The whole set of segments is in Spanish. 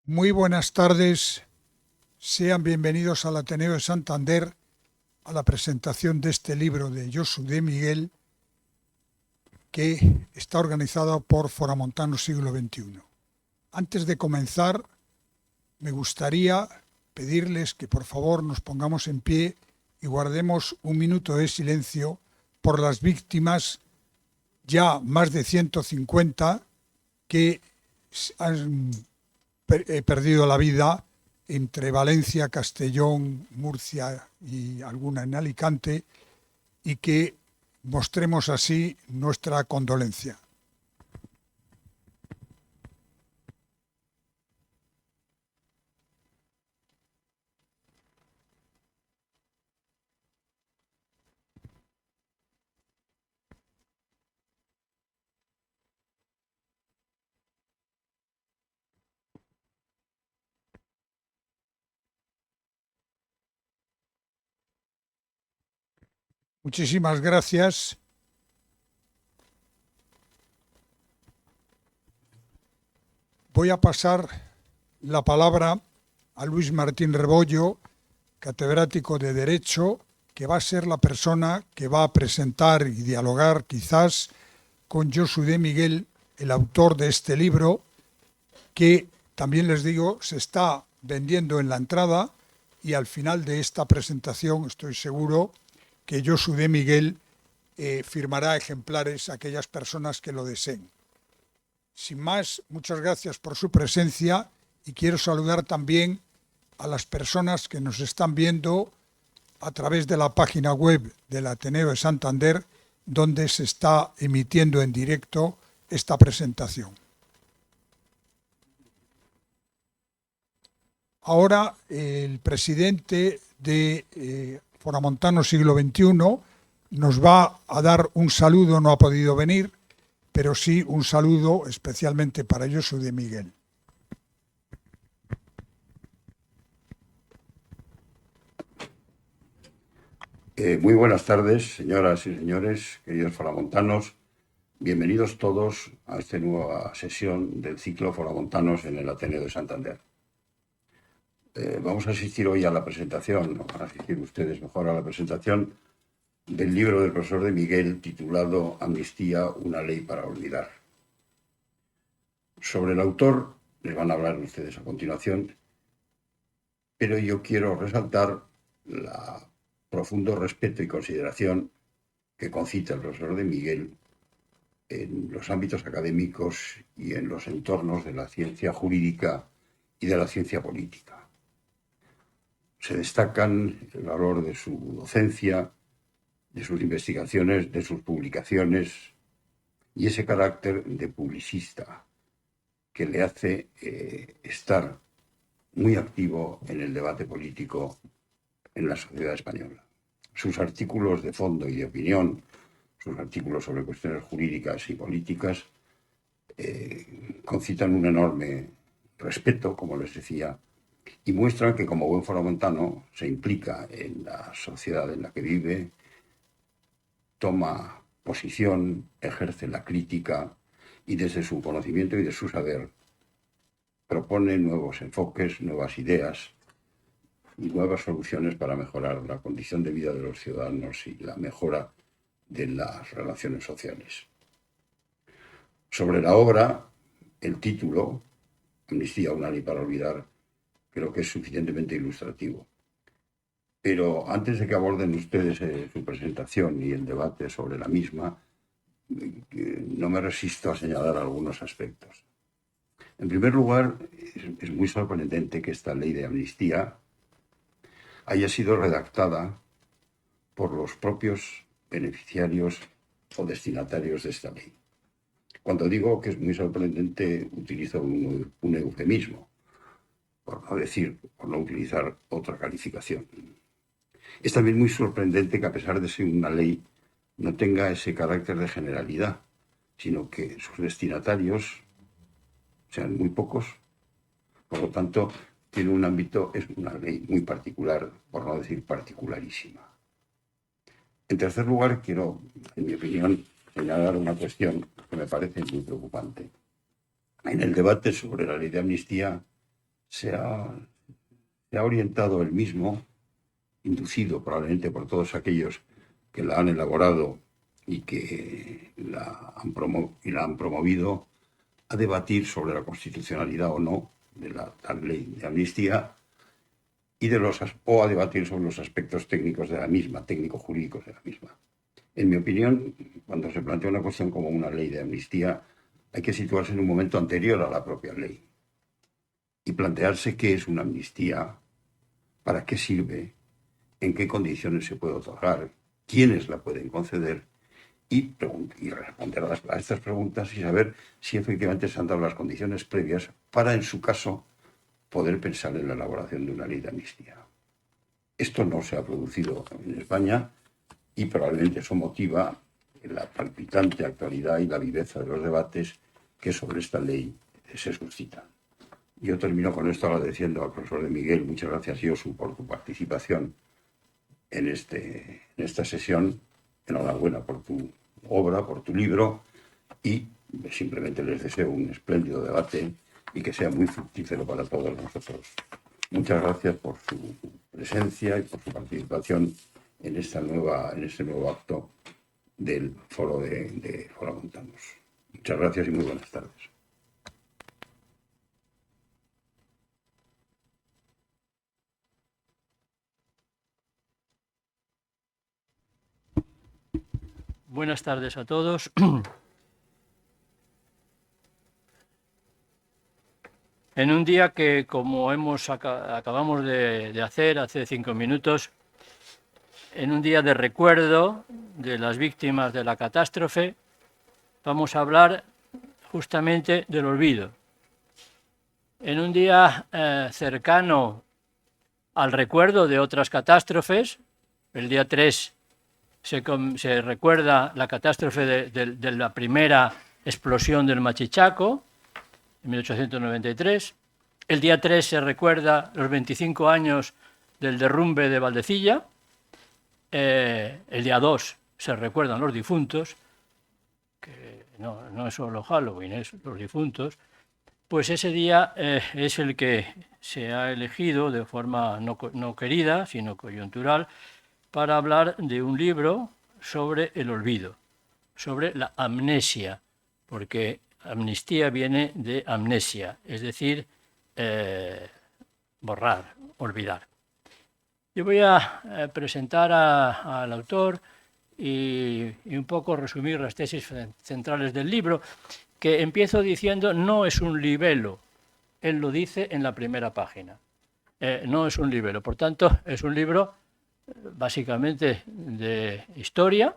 Muy buenas tardes, sean bienvenidos al Ateneo de Santander a la presentación de este libro de Josu de Miguel que está organizado por Foramontano Siglo XXI. Antes de comenzar, me gustaría pedirles que por favor nos pongamos en pie y guardemos un minuto de silencio por las víctimas, ya más de 150, que han perdido la vida entre Valencia, Castellón, Murcia y alguna en Alicante, y que mostremos así nuestra condolencia. Muchísimas gracias. Voy a pasar la palabra a Luis Martín Rebollo, catedrático de Derecho, que va a ser la persona que va a presentar y dialogar quizás con Josu de Miguel, el autor de este libro, que también les digo, se está vendiendo en la entrada, y al final de esta presentación estoy seguro que Josu de Miguel firmará ejemplares a aquellas personas que lo deseen. Sin más, muchas gracias por su presencia y quiero saludar también a las personas que nos están viendo a través de la página web del Ateneo de Santander, donde se está emitiendo en directo esta presentación. Ahora el presidente de Foramontano Siglo XXI nos va a dar un saludo, no ha podido venir, pero sí un saludo especialmente para Josu de Miguel. Muy buenas tardes, señoras y señores, queridos foramontanos. Bienvenidos todos a esta nueva sesión del ciclo Foramontanos en el Ateneo de Santander. Vamos a asistir hoy a la presentación, o van a asistir ustedes mejor a la presentación del libro del profesor de Miguel titulado Amnistía, una ley para olvidar. Sobre el autor les van a hablar ustedes a continuación, pero yo quiero resaltar el profundo respeto y consideración que concita el profesor de Miguel en los ámbitos académicos y en los entornos de la ciencia jurídica y de la ciencia política. Se destacan el valor de su docencia, de sus investigaciones, de sus publicaciones y ese carácter de publicista que le hace estar muy activo en el debate político en la sociedad española. Sus artículos de fondo y de opinión, sus artículos sobre cuestiones jurídicas y políticas, concitan un enorme respeto, como les decía, y muestran que como buen foramontano se implica en la sociedad en la que vive, toma posición, ejerce la crítica y desde su conocimiento y de su saber propone nuevos enfoques, nuevas ideas y nuevas soluciones para mejorar la condición de vida de los ciudadanos y la mejora de las relaciones sociales. Sobre la obra, el título, Amnistía, una ley para olvidar, creo que es suficientemente ilustrativo. Pero antes de que aborden ustedes su presentación y el debate sobre la misma, no me resisto a señalar algunos aspectos. En primer lugar, es muy sorprendente que esta ley de amnistía haya sido redactada por los propios beneficiarios o destinatarios de esta ley. Cuando digo que es muy sorprendente, utilizo un eufemismo, por no utilizar otra calificación. Es también muy sorprendente que, a pesar de ser una ley, no tenga ese carácter de generalidad, sino que sus destinatarios sean muy pocos. Por lo tanto, tiene un ámbito, es una ley muy particular, por no decir particularísima. En tercer lugar, quiero, en mi opinión, señalar una cuestión que me parece muy preocupante. En el debate sobre la ley de amnistía se ha orientado él mismo, inducido probablemente por todos aquellos que la han elaborado y que la han promovido, a debatir sobre la constitucionalidad o no de la tal ley de amnistía o a debatir sobre los aspectos técnicos de la misma, técnico-jurídicos de la misma. En mi opinión, cuando se plantea una cuestión como una ley de amnistía, hay que situarse en un momento anterior a la propia ley y plantearse qué es una amnistía, para qué sirve, en qué condiciones se puede otorgar, quiénes la pueden conceder y responder a estas preguntas y saber si efectivamente se han dado las condiciones previas para, en su caso, poder pensar en la elaboración de una ley de amnistía. Esto no se ha producido en España y probablemente eso motiva la palpitante actualidad y la viveza de los debates que sobre esta ley se suscitan. Yo termino con esto agradeciendo al profesor de Miguel, muchas gracias, Josu, por tu participación en esta sesión. Enhorabuena por tu obra, por tu libro, y simplemente les deseo un espléndido debate y que sea muy fructífero para todos nosotros. Muchas gracias por su presencia y por su participación en este nuevo acto del foro de Fora Montanos. Muchas gracias y muy buenas tardes. Buenas tardes a todos. En un día que, como acabamos de hacer hace 5 minutos, en un día de recuerdo de las víctimas de la catástrofe, vamos a hablar justamente del olvido. En un día cercano al recuerdo de otras catástrofes, el día 3 se recuerda la catástrofe de la primera explosión del Machichaco, en 1893. El día 3 se recuerda los 25 años del derrumbe de Valdecilla. El día 2 se recuerdan los difuntos, que no es solo Halloween, es los difuntos. Pues ese día es el que se ha elegido de forma no querida, sino coyuntural, para hablar de un libro sobre el olvido, sobre la amnesia, porque amnistía viene de amnesia, es decir, borrar, olvidar. Yo voy a presentar al autor y un poco resumir las tesis centrales del libro, que empiezo diciendo no es un libelo, él lo dice en la primera página. No es un libelo, por tanto, es un libro básicamente de historia.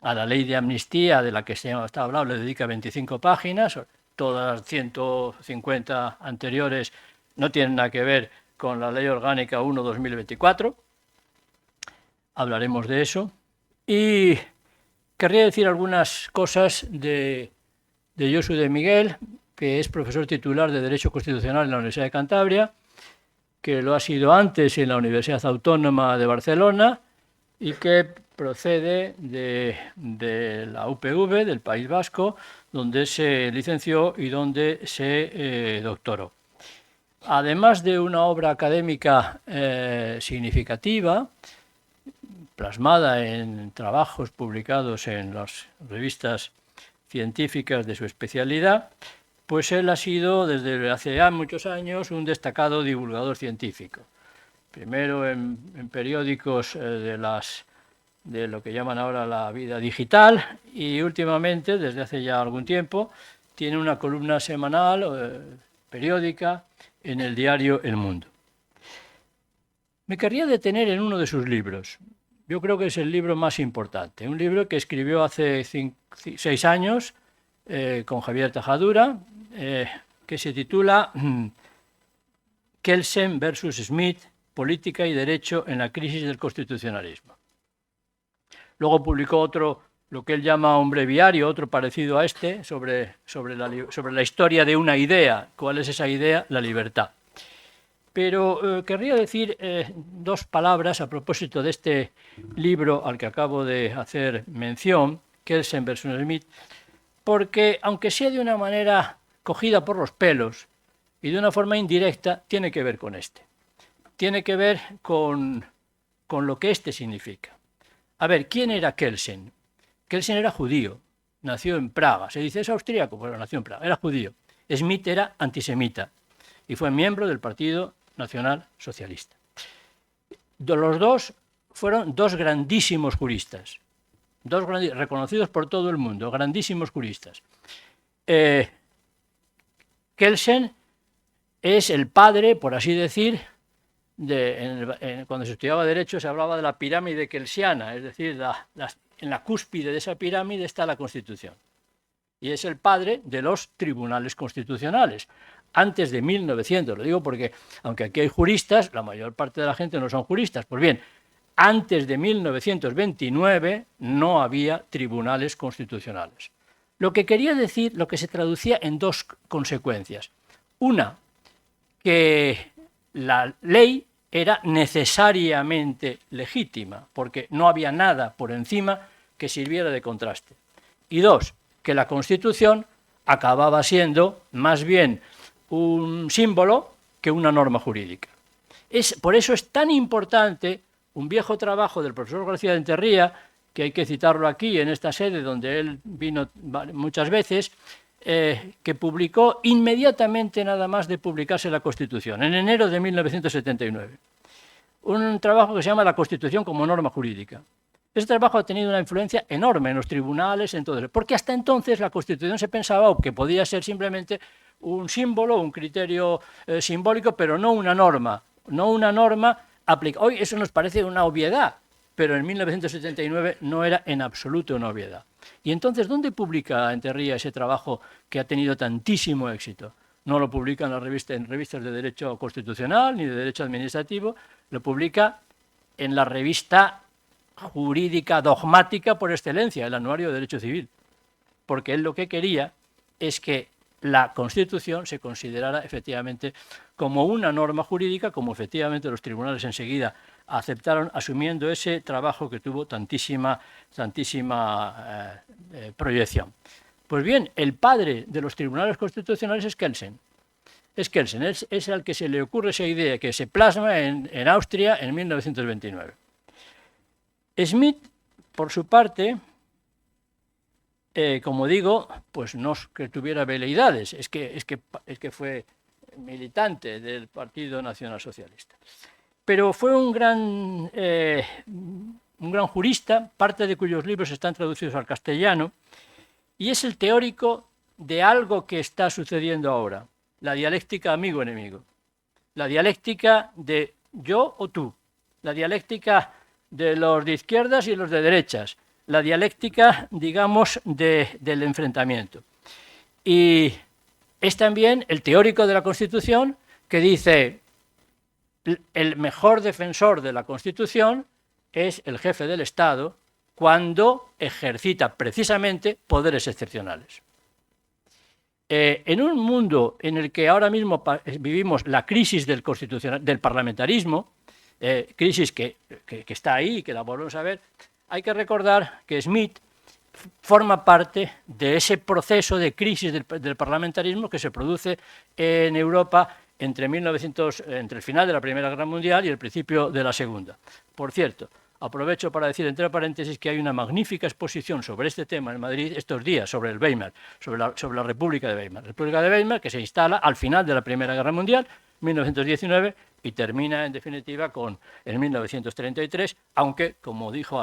A la ley de amnistía, de la que se está hablando, le dedica 25 páginas, todas las 150 anteriores no tienen nada que ver con la Ley Orgánica 1/2024. Hablaremos de eso. Y querría decir algunas cosas de Josu de Miguel, que es profesor titular de Derecho Constitucional en la Universidad de Cantabria, que lo ha sido antes en la Universidad Autónoma de Barcelona y que procede de la UPV, del País Vasco, donde se licenció y donde se doctoró. Además de una obra académica significativa, plasmada en trabajos publicados en las revistas científicas de su especialidad, pues él ha sido desde hace ya muchos años un destacado divulgador científico. Primero en periódicos de lo que llaman ahora la vida digital, y últimamente, desde hace ya algún tiempo, tiene una columna semanal, periódica, en el diario El Mundo. Me querría detener en uno de sus libros. Yo creo que es el libro más importante, un libro que escribió hace 6 años con Javier Tajadura, que se titula Kelsen versus Smith, política y derecho en la crisis del constitucionalismo. Luego publicó otro, lo que él llama un breviario, otro parecido a este, sobre la historia de una idea. ¿Cuál es esa idea? La libertad. Pero querría decir 2 palabras a propósito de este libro al que acabo de hacer mención, Kelsen versus Smith, porque aunque sea de una manera cogida por los pelos, y de una forma indirecta tiene que ver con este. Tiene que ver con lo que este significa. A ver, ¿quién era Kelsen? Kelsen era judío, nació en Praga. Se dice, ¿es austríaco? Bueno, nació en Praga, era judío. Schmitt era antisemita y fue miembro del Partido Nacional Socialista. Los dos fueron dos grandísimos juristas, reconocidos por todo el mundo, grandísimos juristas. Kelsen es el padre, por así decir, cuando se estudiaba Derecho se hablaba de la pirámide kelsiana, es decir, en la cúspide de esa pirámide está la Constitución. Y es el padre de los tribunales constitucionales. Antes de 1900, lo digo porque, aunque aquí hay juristas, la mayor parte de la gente no son juristas. Pues bien, antes de 1929 no había tribunales constitucionales. Lo que quería decir, lo que se traducía en dos consecuencias. Una, que la ley era necesariamente legítima, porque no había nada por encima que sirviera de contraste. Y dos, que la Constitución acababa siendo más bien un símbolo que una norma jurídica. Por eso es tan importante un viejo trabajo del profesor García de Enterría, que hay que citarlo aquí en esta sede donde él vino muchas veces, que publicó inmediatamente nada más de publicarse la Constitución, en enero de 1979. Un trabajo que se llama La Constitución como norma jurídica. Ese trabajo ha tenido una influencia enorme en los tribunales, en todo eso, porque hasta entonces la Constitución se pensaba que podía ser simplemente un símbolo, un criterio simbólico, pero no una norma. Hoy eso nos parece una obviedad, pero en 1979 no era en absoluto una obviedad. Y entonces, ¿dónde publica Enterría ese trabajo que ha tenido tantísimo éxito? No lo publica en revistas de Derecho Constitucional ni de Derecho Administrativo, lo publica en la revista jurídica dogmática por excelencia, el Anuario de Derecho Civil, porque él lo que quería es que la Constitución se considerara efectivamente como una norma jurídica, como efectivamente los tribunales enseguida aceptaron, asumiendo ese trabajo que tuvo tantísima proyección. Pues bien, el padre de los tribunales constitucionales es Kelsen. Es al que se le ocurre esa idea que se plasma en Austria en 1929. Schmitt, por su parte, como digo, pues no es que tuviera veleidades, es que fue militante del Partido Nacional Socialista. Pero fue un gran jurista, parte de cuyos libros están traducidos al castellano, y es el teórico de algo que está sucediendo ahora, la dialéctica amigo-enemigo, la dialéctica de yo o tú, la dialéctica de los de izquierdas y los de derechas, la dialéctica, digamos, del enfrentamiento. Y es también el teórico de la Constitución que dice el mejor defensor de la Constitución es el jefe del Estado cuando ejercita precisamente poderes excepcionales. En un mundo en el que ahora mismo vivimos la crisis del parlamentarismo, crisis que está ahí y que la volvemos a ver, hay que recordar que Schmitt forma parte de ese proceso de crisis del parlamentarismo que se produce en Europa entre el final de la Primera Guerra Mundial y el principio de la Segunda. Por cierto, aprovecho para decir, entre paréntesis, que hay una magnífica exposición sobre este tema en Madrid estos días, sobre el Weimar, sobre la República de Weimar. La República de Weimar que se instala al final de la Primera Guerra Mundial, 1919, y termina en definitiva en 1933, aunque, como dijo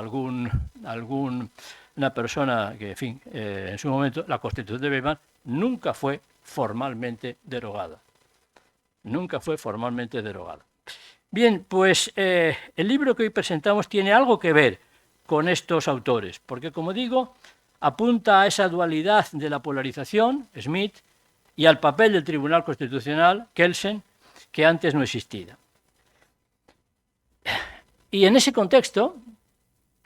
una persona que, en fin, en su momento, la Constitución de Weimar nunca fue formalmente derogada. Nunca fue formalmente derogada. Bien, pues el libro que hoy presentamos tiene algo que ver con estos autores, porque, como digo, apunta a esa dualidad de la polarización, Schmitt, y al papel del Tribunal Constitucional, Kelsen, que antes no existía. Y en ese contexto,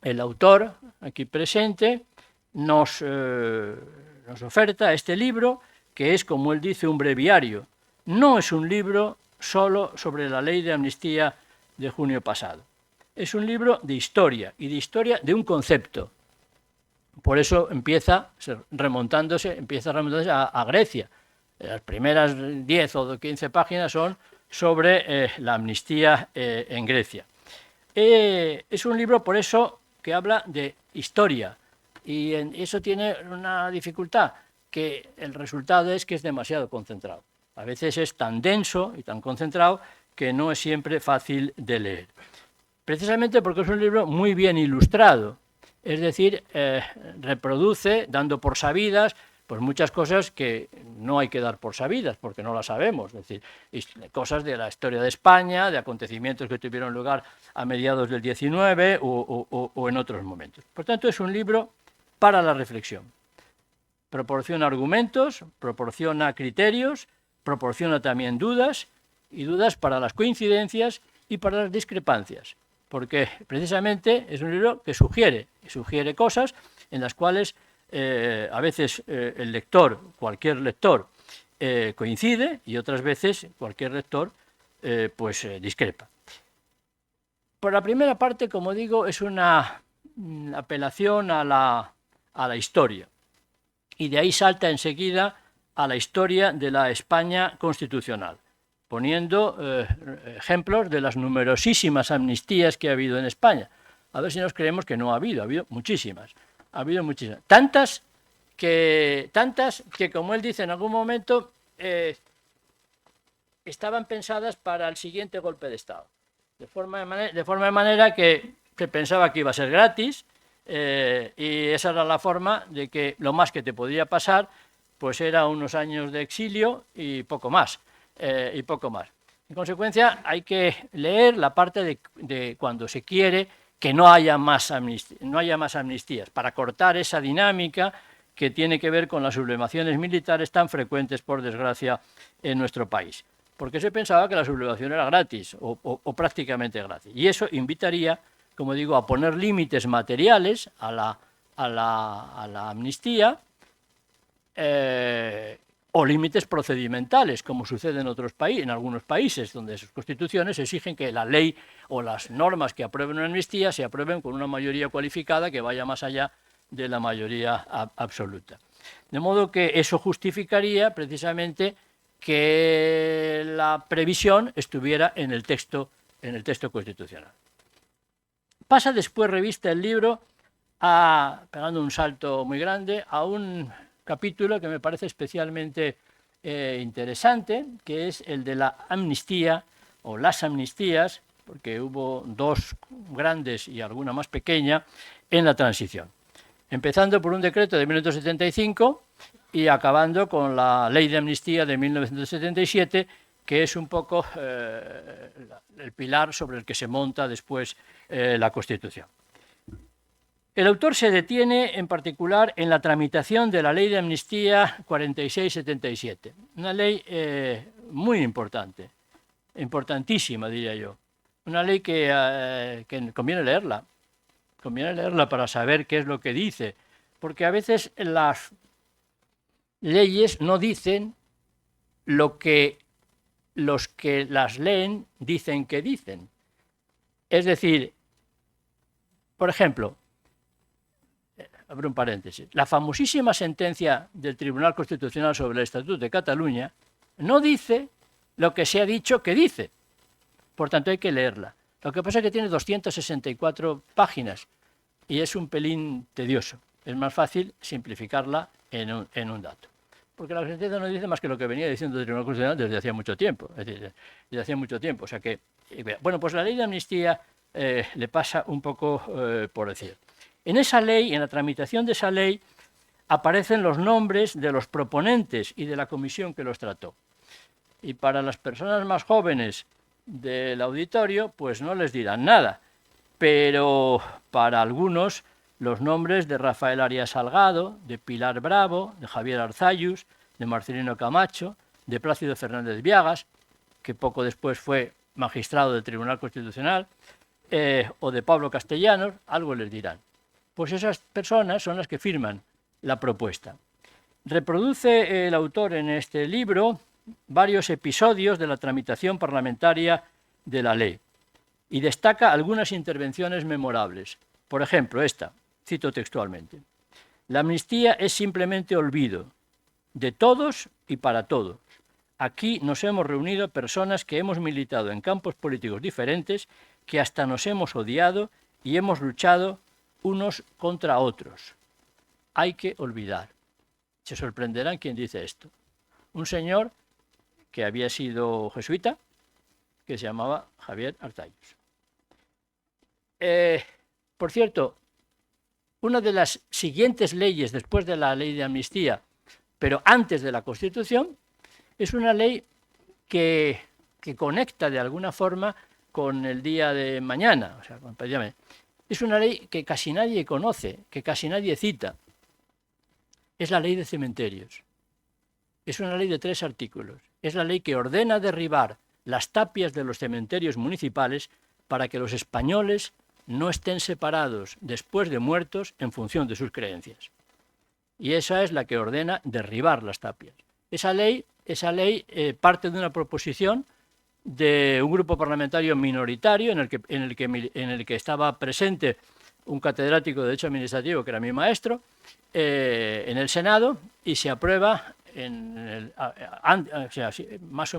el autor, aquí presente, nos oferta este libro, que es, como él dice, un breviario. No es un libro solo sobre la ley de amnistía de junio pasado. Es un libro de historia, y de historia de un concepto. Por eso empieza remontándose a Grecia. Las primeras 10 o 15 páginas son sobre la amnistía en Grecia. Es un libro, por eso, que habla de historia, y eso tiene una dificultad, que el resultado es que es demasiado concentrado. A veces es tan denso y tan concentrado que no es siempre fácil de leer. Precisamente porque es un libro muy bien ilustrado, es decir, reproduce, dando por sabidas, pues muchas cosas que no hay que dar por sabidas, porque no las sabemos, es decir, cosas de la historia de España, de acontecimientos que tuvieron lugar a mediados del XIX o en otros momentos. Por tanto, es un libro para la reflexión. Proporciona argumentos, proporciona criterios, proporciona también dudas, y dudas para las coincidencias y para las discrepancias, porque precisamente es un libro que sugiere cosas en las cuales a veces el lector, cualquier lector, coincide, y otras veces cualquier lector discrepa. Por la primera parte, como digo, es una apelación a la historia, y de ahí salta enseguida a la historia de la España constitucional, poniendo ejemplos de las numerosísimas amnistías que ha habido en España. A ver si nos creemos que no ha habido muchísimas. Ha habido muchísimas. Tantas que, como él dice en algún momento, estaban pensadas para el siguiente golpe de Estado. De forma de manera que se pensaba que iba a ser gratis, y esa era la forma de que lo más que te podía pasar pues era unos años de exilio y poco más. En consecuencia, hay que leer la parte de cuando se quiere que no haya más amnistías, para cortar esa dinámica que tiene que ver con las sublevaciones militares tan frecuentes, por desgracia, en nuestro país. Porque se pensaba que la sublevación era gratis o prácticamente gratis. Y eso invitaría, como digo, a poner límites materiales a la amnistía, o límites procedimentales, como sucede en algunos países, donde sus constituciones exigen que la ley o las normas que aprueben una amnistía se aprueben con una mayoría cualificada que vaya más allá de la mayoría absoluta. De modo que eso justificaría precisamente que la previsión estuviera en el texto constitucional. Pasa después revista el libro, pegando un salto muy grande, a un capítulo que me parece especialmente interesante, que es el de la amnistía o las amnistías, porque hubo dos grandes y alguna más pequeña en la transición. Empezando por un decreto de 1975 y acabando con la ley de amnistía de 1977, que es un poco el pilar sobre el que se monta después la Constitución. El autor se detiene en particular en la tramitación de la ley de amnistía 46-77, una ley muy importante, importantísima diría yo, una ley que conviene leerla para saber qué es lo que dice, porque a veces las leyes no dicen lo que los que las leen dicen que dicen. Es decir, por ejemplo, abro un paréntesis, la famosísima sentencia del Tribunal Constitucional sobre el Estatut de Cataluña no dice lo que se ha dicho que dice, por tanto hay que leerla. Lo que pasa es que tiene 264 páginas y es un pelín tedioso. Es más fácil simplificarla en un dato. Porque la sentencia no dice más que lo que venía diciendo el Tribunal Constitucional desde hacía mucho tiempo. Es decir, desde hacía mucho tiempo. O sea que, bueno, pues la ley de amnistía le pasa un poco por decir. En esa ley, en la tramitación de esa ley, aparecen los nombres de los proponentes y de la comisión que los trató. Y para las personas más jóvenes del auditorio, pues no les dirán nada. Pero para algunos, los nombres de Rafael Arias Salgado, de Pilar Bravo, de Javier Arzallus, de Marcelino Camacho, de Plácido Fernández Viagas, que poco después fue magistrado del Tribunal Constitucional, o de Pablo Castellanos, algo les dirán. Pues esas personas son las que firman la propuesta. Reproduce el autor en este libro varios episodios de la tramitación parlamentaria de la ley y destaca algunas intervenciones memorables. Por ejemplo, esta, cito textualmente: la amnistía es simplemente olvido, de todos y para todos. Aquí nos hemos reunido personas que hemos militado en campos políticos diferentes, que hasta nos hemos odiado y hemos luchado unos contra otros. Hay que olvidar. Se sorprenderán quien dice esto. Un señor que había sido jesuita, que se llamaba Javier Artayus. Por cierto, una de las siguientes leyes después de la ley de amnistía, pero antes de la Constitución, es una ley que conecta de alguna forma con el día de mañana. O sea, es una ley que casi nadie conoce, que casi nadie cita. Es la ley de cementerios. Es una ley de 3 artículos. Es la ley que ordena derribar las tapias de los cementerios municipales para que los españoles no estén separados después de muertos en función de sus creencias. Y esa es la que ordena derribar las tapias. Esa ley parte de una proposición de un grupo parlamentario minoritario en el que estaba presente un catedrático de Derecho Administrativo, que era mi maestro, en el Senado, y se aprueba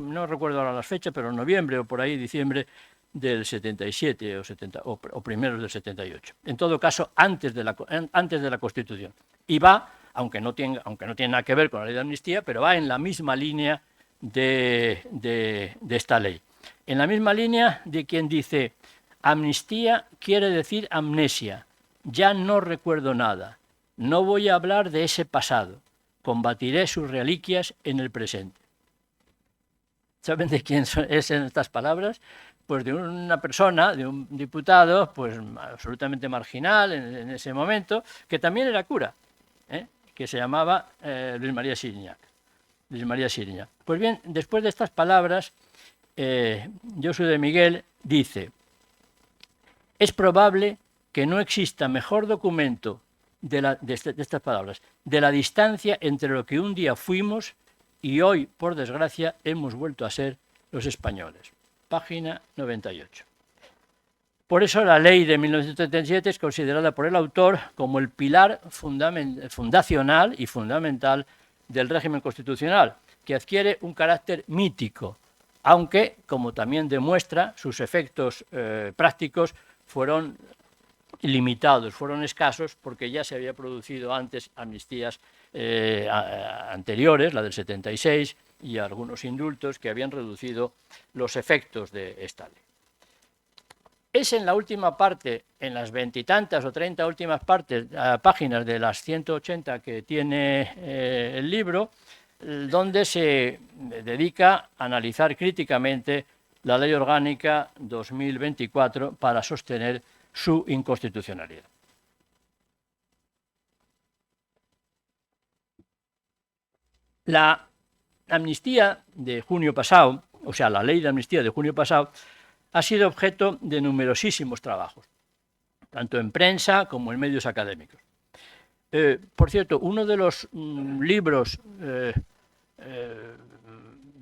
no recuerdo ahora las fechas, pero en noviembre o por ahí, diciembre del 77 o primeros del 78. En todo caso, antes de la Constitución. Y va, aunque no tiene nada que ver con la ley de amnistía, pero va en la misma línea de esta ley. En la misma línea de quien dice: amnistía quiere decir amnesia, ya no recuerdo nada, no voy a hablar de ese pasado, combatiré sus reliquias en el presente. ¿Saben de quién es en estas palabras? Pues de una persona, de un diputado, pues absolutamente marginal en ese momento, que también era cura, que se llamaba Luis María Siriñac. Pues bien, después de estas palabras, Josu de Miguel dice: es probable que no exista mejor documento de estas palabras, de la distancia entre lo que un día fuimos y hoy, por desgracia, hemos vuelto a ser los españoles. Página 98. Por eso la ley de 1977 es considerada por el autor como el pilar fundacional y fundamental del régimen constitucional, que adquiere un carácter mítico, aunque, como también demuestra, sus efectos prácticos fueron limitados, fueron escasos, porque ya se había producido antes amnistías anteriores, la del 76, y algunos indultos que habían reducido los efectos de esta ley. Es en la última parte, en las 20 y tantas o 30 últimas páginas de las 180 que tiene el libro, donde se dedica a analizar críticamente la Ley Orgánica 2024 para sostener su inconstitucionalidad. La amnistía de junio pasado, o sea, la ley de amnistía de junio pasado, ha sido objeto de numerosísimos trabajos, tanto en prensa como en medios académicos. Por cierto, uno de los libros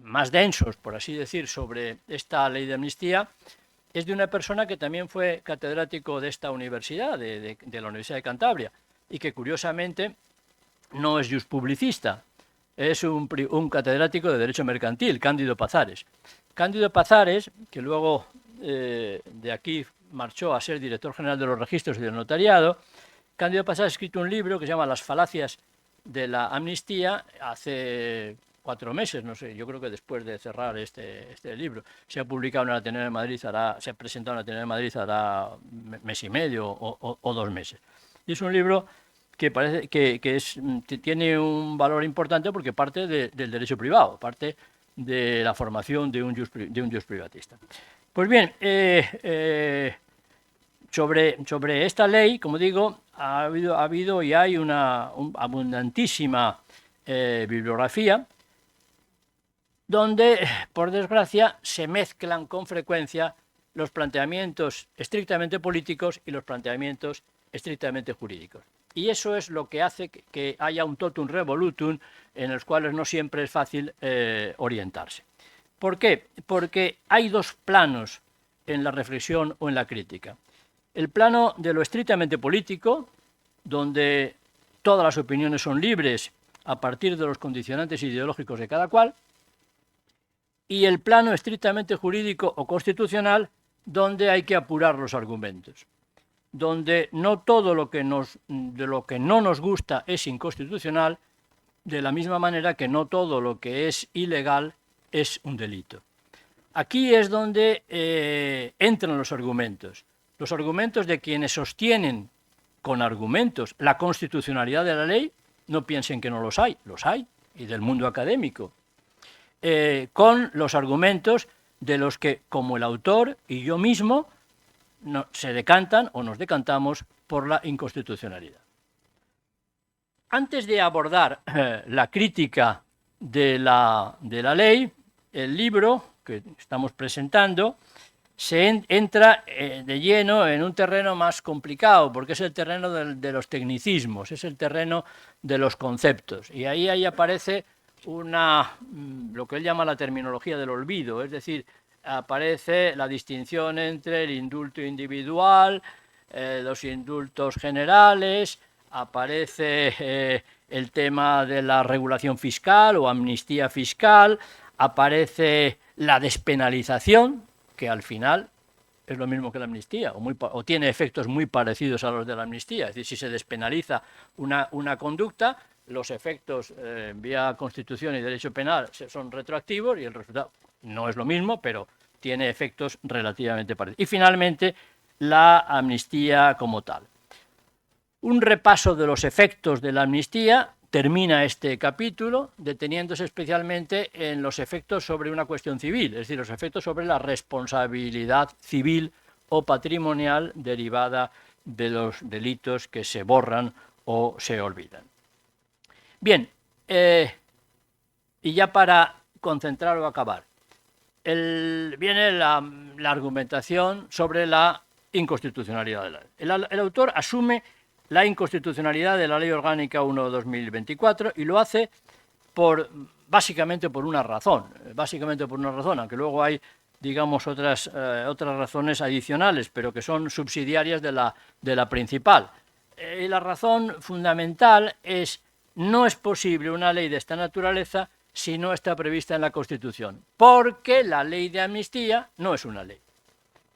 más densos, por así decir, sobre esta ley de amnistía es de una persona que también fue catedrático de esta universidad, de la Universidad de Cantabria, y que curiosamente no es justpublicista, es un catedrático de Derecho Mercantil, Cándido Pazares. Cándido Pazares, que luego de aquí marchó a ser director general de los registros y del notariado, Cándido Pazares ha escrito un libro que se llama Las falacias de la amnistía hace 4 meses, no sé, yo creo que después de cerrar este libro. Se ha publicado en el Ateneo de Madrid, se ha presentado en el Ateneo de Madrid hará mes y medio o 2 meses. Y es un libro que parece que tiene un valor importante porque parte del derecho privado, parte de la formación de un jus privatista. Pues bien, sobre esta ley, como digo, ha habido y hay una abundantísima bibliografía donde, por desgracia, se mezclan con frecuencia los planteamientos estrictamente políticos y los planteamientos estrictamente jurídicos. Y eso es lo que hace que haya un totum revolutum en los cuales no siempre es fácil orientarse. ¿Por qué? Porque hay 2 planos en la reflexión o en la crítica. El plano de lo estrictamente político, donde todas las opiniones son libres a partir de los condicionantes ideológicos de cada cual, y el plano estrictamente jurídico o constitucional, donde hay que apurar los argumentos, donde no todo de lo que no nos gusta es inconstitucional, de la misma manera que no todo lo que es ilegal es un delito. Aquí es donde entran los argumentos de quienes sostienen con argumentos la constitucionalidad de la ley. No piensen que no los hay, y del mundo académico, con los argumentos de los que, como el autor y yo mismo, se decantan o nos decantamos por la inconstitucionalidad. Antes de abordar la crítica de la ley, el libro que estamos presentando se entra de lleno en un terreno más complicado, porque es el terreno de los tecnicismos, es el terreno de los conceptos. Y ahí aparece lo que él llama la terminología del olvido, es decir, aparece la distinción entre el indulto individual, los indultos generales, aparece el tema de la regulación fiscal o amnistía fiscal, aparece la despenalización, que al final es lo mismo que la amnistía, o tiene efectos muy parecidos a los de la amnistía. Es decir, si se despenaliza una conducta, los efectos vía Constitución y Derecho Penal son retroactivos y el resultado no es lo mismo, pero tiene efectos relativamente parecidos. Y finalmente, la amnistía como tal. Un repaso de los efectos de la amnistía termina este capítulo deteniéndose especialmente en los efectos sobre una cuestión civil, es decir, los efectos sobre la responsabilidad civil o patrimonial derivada de los delitos que se borran o se olvidan. Bien, y ya para concentrar o acabar, viene la argumentación sobre la inconstitucionalidad de la ley. El autor asume la inconstitucionalidad de la Ley Orgánica 1/2024 y lo hace básicamente por una razón, aunque luego hay, digamos, otras razones adicionales, pero que son subsidiarias de la principal. Y la razón fundamental no es posible una ley de esta naturaleza si no está prevista en la Constitución, porque la ley de amnistía no es una ley,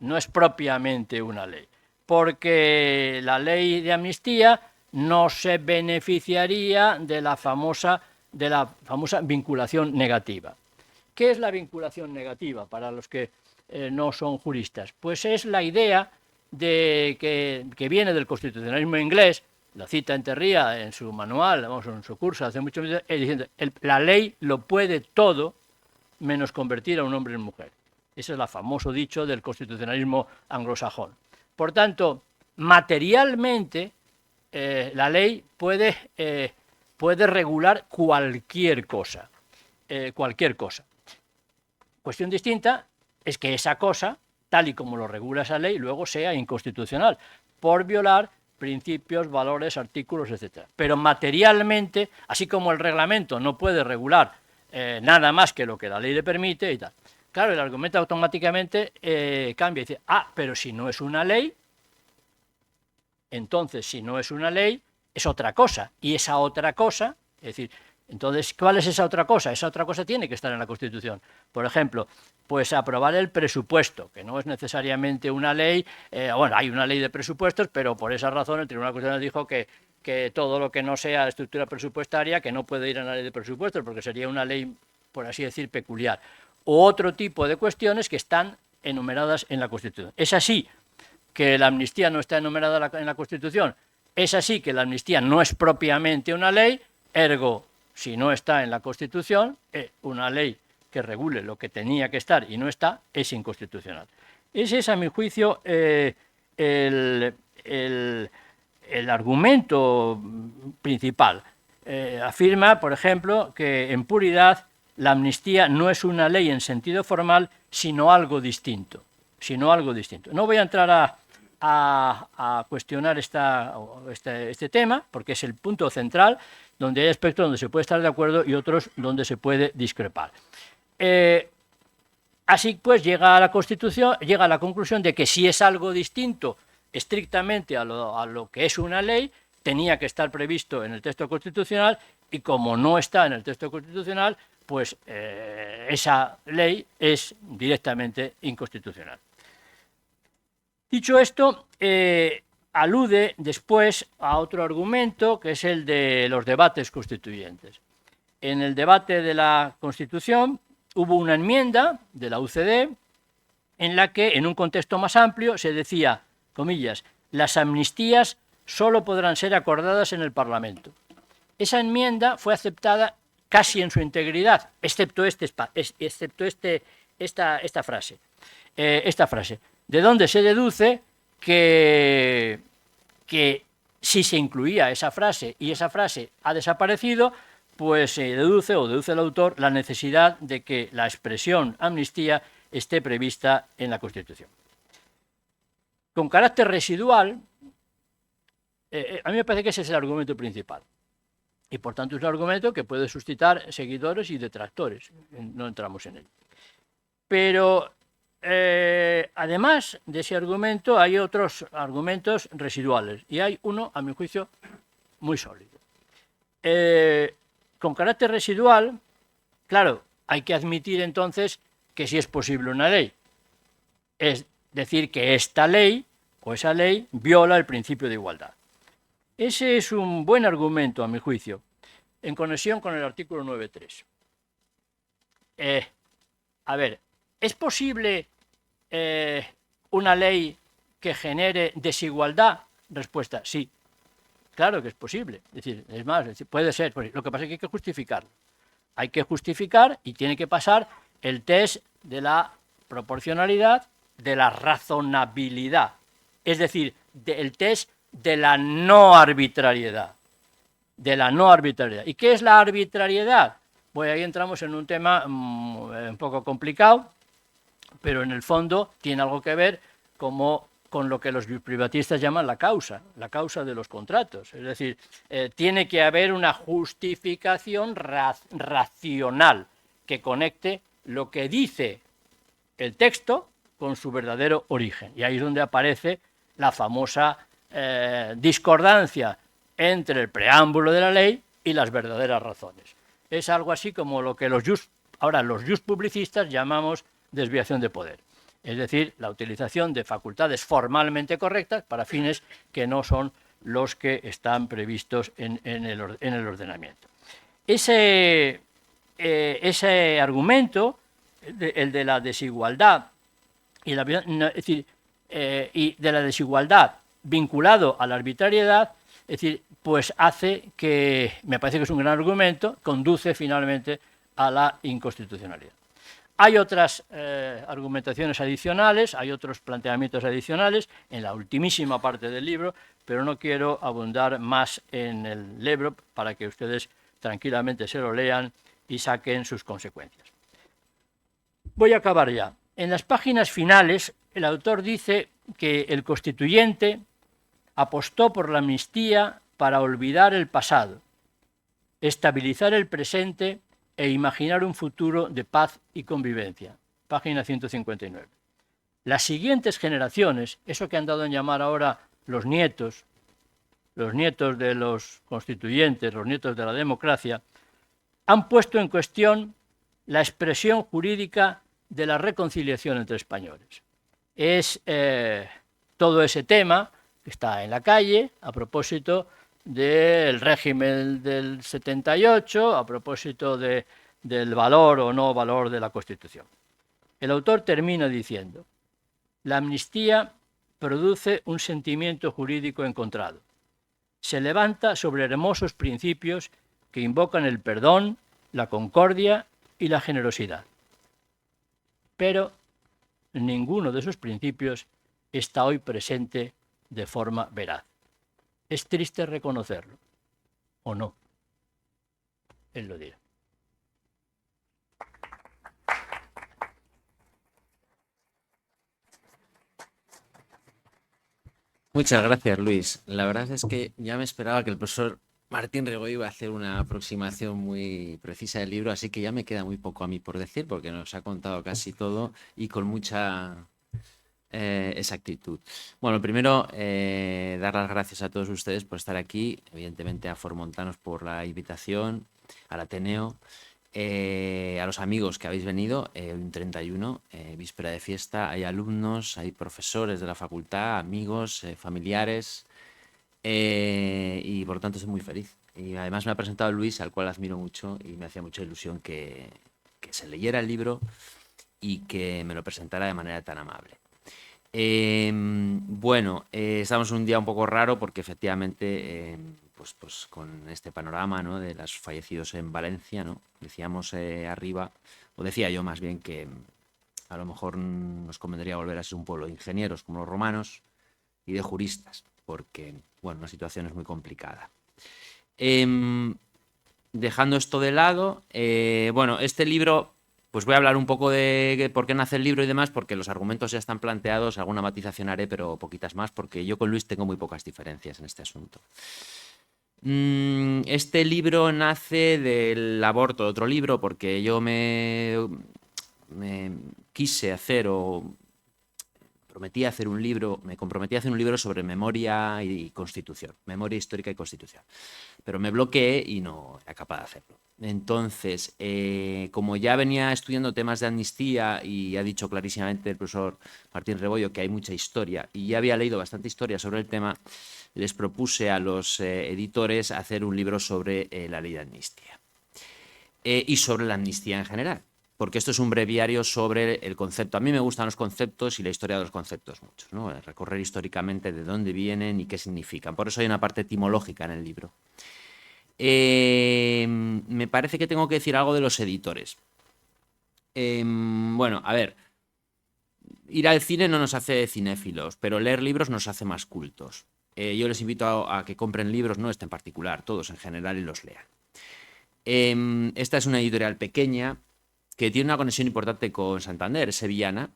no es propiamente una ley, porque la ley de amnistía no se beneficiaría de la famosa vinculación negativa. ¿Qué es la vinculación negativa para los que no son juristas? Pues es la idea que viene del constitucionalismo inglés. La cita Enterría en su manual, en su curso hace mucho tiempo, diciendo la ley lo puede todo menos convertir a un hombre en mujer. Ese es el famoso dicho del constitucionalismo anglosajón. Por tanto, materialmente, la ley puede regular cualquier cosa. Cuestión distinta es que esa cosa, tal y como lo regula esa ley, luego sea inconstitucional, por violar principios, valores, artículos, etc. Pero materialmente, así como el reglamento no puede regular nada más que lo que la ley le permite y tal. Claro, el argumento automáticamente cambia y dice, pero si no es una ley, entonces si no es una ley, es otra cosa. Y esa otra cosa, es decir, entonces, ¿cuál es esa otra cosa? Esa otra cosa tiene que estar en la Constitución. Por ejemplo, pues aprobar el presupuesto, que no es necesariamente una ley. Hay una ley de presupuestos, pero por esa razón el Tribunal Constitucional dijo que todo lo que no sea estructura presupuestaria, que no puede ir a la ley de presupuestos, porque sería una ley, por así decir, peculiar. O otro tipo de cuestiones que están enumeradas en la Constitución. Es así que la amnistía no está enumerada en la Constitución. Es así que la amnistía no es propiamente una ley, ergo, si no está en la Constitución, una ley que regule lo que tenía que estar y no está, es inconstitucional. Ese es, a mi juicio, el argumento principal. Afirma, por ejemplo, que en puridad la amnistía no es una ley en sentido formal, sino algo distinto. No voy a entrar a cuestionar este tema, porque es el punto central, donde hay aspectos donde se puede estar de acuerdo y otros donde se puede discrepar. Así pues, llega a la conclusión de que si es algo distinto estrictamente a lo que es una ley, tenía que estar previsto en el texto constitucional y como no está en el texto constitucional, pues esa ley es directamente inconstitucional. Dicho esto, alude después a otro argumento, que es el de los debates constituyentes. En el debate de la Constitución hubo una enmienda de la UCD en la que, en un contexto más amplio, se decía, comillas, las amnistías solo podrán ser acordadas en el Parlamento. Esa enmienda fue aceptada casi en su integridad, excepto esta frase. De donde se deduce que si se incluía esa frase y esa frase ha desaparecido, pues se deduce el autor la necesidad de que la expresión amnistía esté prevista en la Constitución. Con carácter residual, a mí me parece que ese es el argumento principal. Y por tanto es un argumento que puede suscitar seguidores y detractores. No entramos en él. Pero además de ese argumento hay otros argumentos residuales. Y hay uno, a mi juicio, muy sólido. Con carácter residual, claro, hay que admitir entonces que sí es posible una ley. Es decir, que esta ley o esa ley viola el principio de igualdad. Ese es un buen argumento, a mi juicio, en conexión con el artículo 9.3. A ver, ¿es posible una ley que genere desigualdad? Respuesta, sí. Claro que es posible. Es decir, es más, puede ser. Lo que pasa es que hay que justificarlo. Hay que justificar y tiene que pasar el test de la proporcionalidad, de la razonabilidad. Es decir, el test de la no arbitrariedad. De la no arbitrariedad. ¿Y qué es la arbitrariedad? Pues ahí entramos en un tema un poco complicado, pero en el fondo tiene algo que ver con lo que los privatistas llaman la causa de los contratos. Es decir, tiene que haber una justificación racional que conecte lo que dice el texto con su verdadero origen. Y ahí es donde aparece la famosa discordancia entre el preámbulo de la ley y las verdaderas razones. Es algo así como lo que los justpublicistas llamamos desviación de poder. Es decir, la utilización de facultades formalmente correctas para fines que no son los que están previstos en el ordenamiento. Ese argumento, el de la desigualdad, y de la desigualdad vinculado a la arbitrariedad, es decir, pues hace que, me parece que es un gran argumento, conduce finalmente a la inconstitucionalidad. Hay otras argumentaciones adicionales, hay otros planteamientos adicionales en la ultimísima parte del libro, pero no quiero abundar más en el libro para que ustedes tranquilamente se lo lean y saquen sus consecuencias. Voy a acabar ya. En las páginas finales, el autor dice que el constituyente apostó por la amnistía para olvidar el pasado, estabilizar el presente e imaginar un futuro de paz y convivencia. Página 159. Las siguientes generaciones, eso que han dado en llamar ahora los nietos de los constituyentes, los nietos de la democracia, han puesto en cuestión la expresión jurídica de la reconciliación entre españoles. Es todo ese tema que está en la calle a propósito del régimen del 78, a propósito del valor o no valor de la Constitución. El autor termina diciendo: la amnistía produce un sentimiento jurídico encontrado. Se levanta sobre hermosos principios que invocan el perdón, la concordia y la generosidad. Pero ninguno de esos principios está hoy presente de forma veraz. Es triste reconocerlo, ¿o no? Él lo dirá. Muchas gracias, Luis. La verdad es que ya me esperaba que el profesor Martín Regoy iba a hacer una aproximación muy precisa del libro, así que ya me queda muy poco a mí por decir, porque nos ha contado casi todo y con mucha esa actitud. Bueno, primero, dar las gracias a todos ustedes por estar aquí, evidentemente a Formontanos por la invitación, al Ateneo, a los amigos que habéis venido, un 31, víspera de fiesta, hay alumnos, hay profesores de la facultad, amigos, familiares, y por lo tanto estoy muy feliz. Y además me ha presentado Luis, al cual admiro mucho, y me hacía mucha ilusión que se leyera el libro y que me lo presentara de manera tan amable. Bueno, estamos en un día un poco raro porque efectivamente, pues con este panorama, ¿no?, de los fallecidos en Valencia, ¿no? Decíamos arriba, o decía yo más bien que a lo mejor nos convendría volver a ser un pueblo de ingenieros como los romanos y de juristas, porque, bueno, la situación es muy complicada. Dejando esto de lado, bueno, este libro, pues voy a hablar un poco de por qué nace el libro y demás, porque los argumentos ya están planteados, alguna matización haré, pero poquitas más, porque yo con Luis tengo muy pocas diferencias en este asunto. Este libro nace del aborto de otro libro, porque yo me quise hacer o prometí hacer un libro, me comprometí a hacer un libro sobre memoria y constitución, memoria histórica y constitución, pero me bloqueé y no era capaz de hacerlo. Entonces, como ya venía estudiando temas de amnistía y ha dicho clarísimamente el profesor Martín Rebollo que hay mucha historia y ya había leído bastante historia sobre el tema, les propuse a los editores hacer un libro sobre la ley de amnistía y sobre la amnistía en general, porque esto es un breviario sobre el concepto. A mí me gustan los conceptos y la historia de los conceptos mucho, ¿no? Recorrer históricamente de dónde vienen y qué significan. Por eso hay una parte etimológica en el libro. Me parece que tengo que decir algo de los editores. Bueno, a ver, ir al cine no nos hace cinéfilos, pero leer libros nos hace más cultos. Yo les invito a que compren libros, no este en particular, todos en general, y los lean. Esta es una editorial pequeña que tiene una conexión importante con Santander, es sevillana,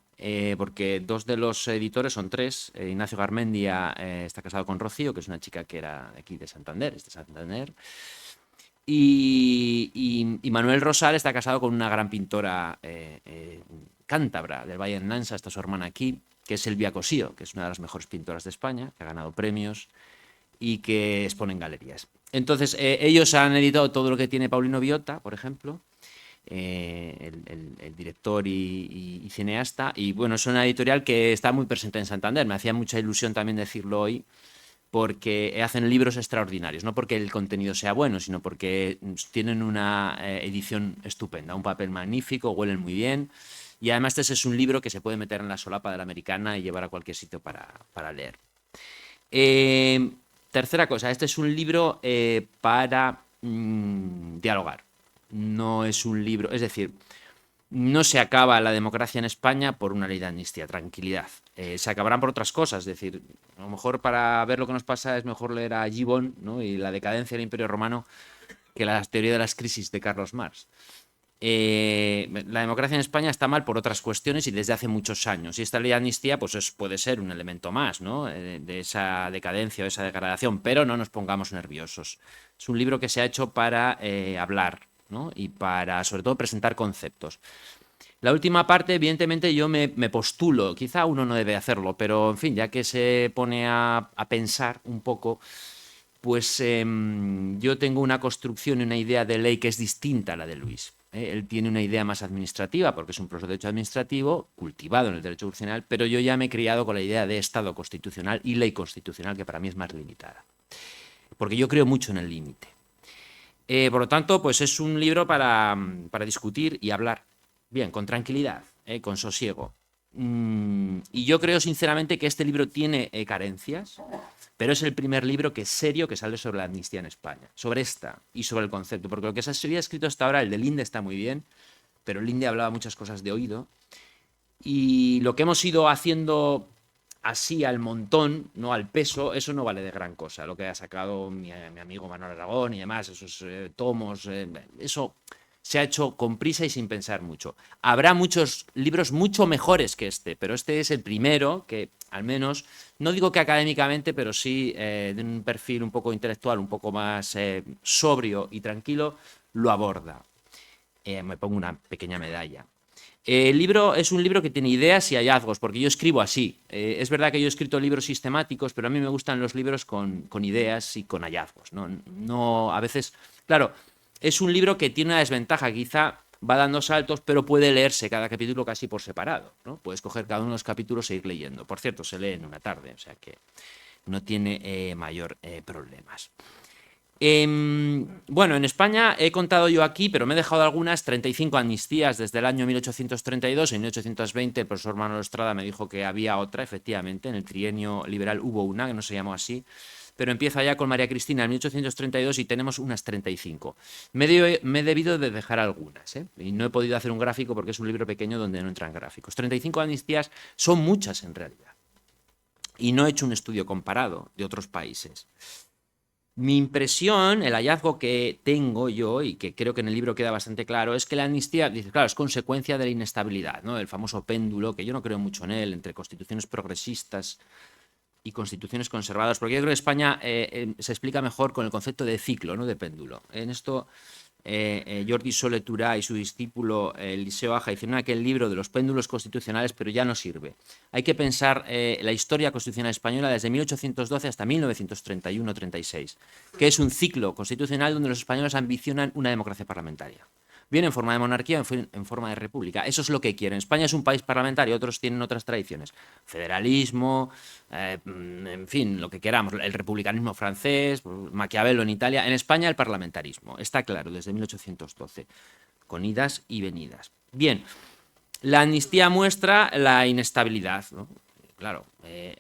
porque dos de los editores son tres. Ignacio Garmendia está casado con Rocío, que es una chica que era de aquí de Santander, es de Santander. Y Manuel Rosal está casado con una gran pintora cántabra del Valle de Nansa, está su hermana aquí, que es Elvia Cosío, que es una de las mejores pintoras de España, que ha ganado premios y que expone en galerías. Entonces, ellos han editado todo lo que tiene Paulino Biota, por ejemplo, el director y cineasta, y bueno, es una editorial que está muy presente en Santander. Me hacía mucha ilusión también decirlo hoy, porque hacen libros extraordinarios, no porque el contenido sea bueno, sino porque tienen una edición estupenda, un papel magnífico, huelen muy bien, y además este es un libro que se puede meter en la solapa de la americana y llevar a cualquier sitio para leer. Tercera cosa, este es un libro para dialogar. No es un libro, es decir, no se acaba la democracia en España por una ley de amnistía, tranquilidad. Se acabarán por otras cosas, es decir, a lo mejor para ver lo que nos pasa es mejor leer a Gibbon, ¿no?, y la decadencia del Imperio Romano que la teoría de las crisis de Carlos Marx. La democracia en España está mal por otras cuestiones y desde hace muchos años. Y esta ley de amnistía pues puede ser un elemento más, ¿no?, de esa decadencia o esa degradación, pero no nos pongamos nerviosos. Es un libro que se ha hecho para hablar, ¿no?, y para, sobre todo, presentar conceptos. La última parte, evidentemente, yo me postulo, quizá uno no debe hacerlo, pero en fin, ya que se pone a pensar un poco, pues yo tengo una construcción y una idea de ley que es distinta a la de Luis. Él tiene una idea más administrativa, porque es un profesor de derecho administrativo, cultivado en el derecho constitucional, pero yo ya me he criado con la idea de Estado constitucional y ley constitucional, que para mí es más limitada, porque yo creo mucho en el límite. Por lo tanto, pues es un libro para discutir y hablar, bien, con tranquilidad, con sosiego. Y yo creo sinceramente que este libro tiene carencias, pero es el primer libro que es serio que sale sobre la amnistía en España, sobre esta y sobre el concepto, porque lo que se había escrito hasta ahora, el de Linde está muy bien, pero Linde hablaba muchas cosas de oído, y lo que hemos ido haciendo así al montón, no al peso, eso no vale de gran cosa. Lo que ha sacado mi amigo Manuel Aragón y demás, esos tomos, eso se ha hecho con prisa y sin pensar mucho. Habrá muchos libros mucho mejores que este, pero este es el primero que, al menos, no digo que académicamente, pero sí de un perfil un poco intelectual, un poco más sobrio y tranquilo, lo aborda. Me pongo una pequeña medalla. El libro es un libro que tiene ideas y hallazgos, porque yo escribo así. Es verdad que yo he escrito libros sistemáticos, pero a mí me gustan los libros con ideas y con hallazgos. No, a veces, claro, es un libro que tiene una desventaja, quizá va dando saltos, pero puede leerse cada capítulo casi por separado, ¿no? Puedes coger cada uno de los capítulos e ir leyendo. Por cierto, se lee en una tarde, o sea que no tiene mayor problemas. Bueno, en España he contado yo aquí, pero me he dejado algunas 35 amnistías desde el año 1832. En 1820 el profesor Manuel Estrada me dijo que había otra, efectivamente, en el trienio liberal hubo una, que no se llamó así, pero empieza ya con María Cristina en 1832 y tenemos unas 35. Me he debido de dejar algunas, y no he podido hacer un gráfico porque es un libro pequeño donde no entran gráficos. 35 amnistías son muchas en realidad, y no he hecho un estudio comparado de otros países. Mi impresión, el hallazgo que tengo yo, y que creo que en el libro queda bastante claro, es que la amnistía, dice, claro, es consecuencia de la inestabilidad, ¿no? El famoso péndulo, que yo no creo mucho en él, entre constituciones progresistas y constituciones conservadoras, porque yo creo que España se explica mejor con el concepto de ciclo, no de péndulo. En esto Jordi Solé Turá y su discípulo Eliseo Aja hicieron aquel libro de los péndulos constitucionales, pero ya no sirve. Hay que pensar la historia constitucional española desde 1812 hasta 1931-36, que es un ciclo constitucional donde los españoles ambicionan una democracia parlamentaria. Bien en forma de monarquía o en forma de república. Eso es lo que quieren. España es un país parlamentario, otros tienen otras tradiciones. Federalismo, en fin, lo que queramos. El republicanismo francés, Maquiavelo en Italia. En España el parlamentarismo. Está claro, desde 1812, con idas y venidas. Bien, la amnistía muestra la inestabilidad, ¿no? Claro,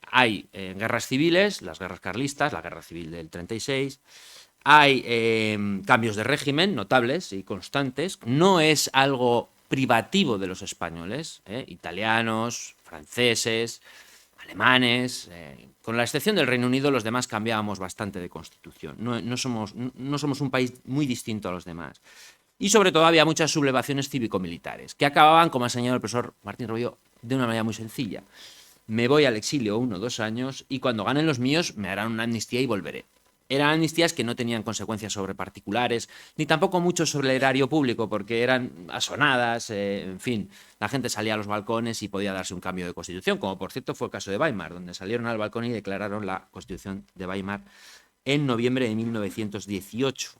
hay guerras civiles, las guerras carlistas, la guerra civil del 36... Hay cambios de régimen notables y constantes. No es algo privativo de los españoles, italianos, franceses, alemanes. Con la excepción del Reino Unido, los demás cambiábamos bastante de constitución. No somos un país muy distinto a los demás. Y sobre todo había muchas sublevaciones cívico-militares, que acababan, como ha señalado el profesor Martín Rebollo, de una manera muy sencilla. Me voy al exilio 1 o 2 años y cuando ganen los míos me harán una amnistía y volveré. Eran amnistías que no tenían consecuencias sobre particulares, ni tampoco mucho sobre el erario público, porque eran asonadas, en fin, la gente salía a los balcones y podía darse un cambio de constitución, como por cierto fue el caso de Weimar, donde salieron al balcón y declararon la constitución de Weimar en noviembre de 1918,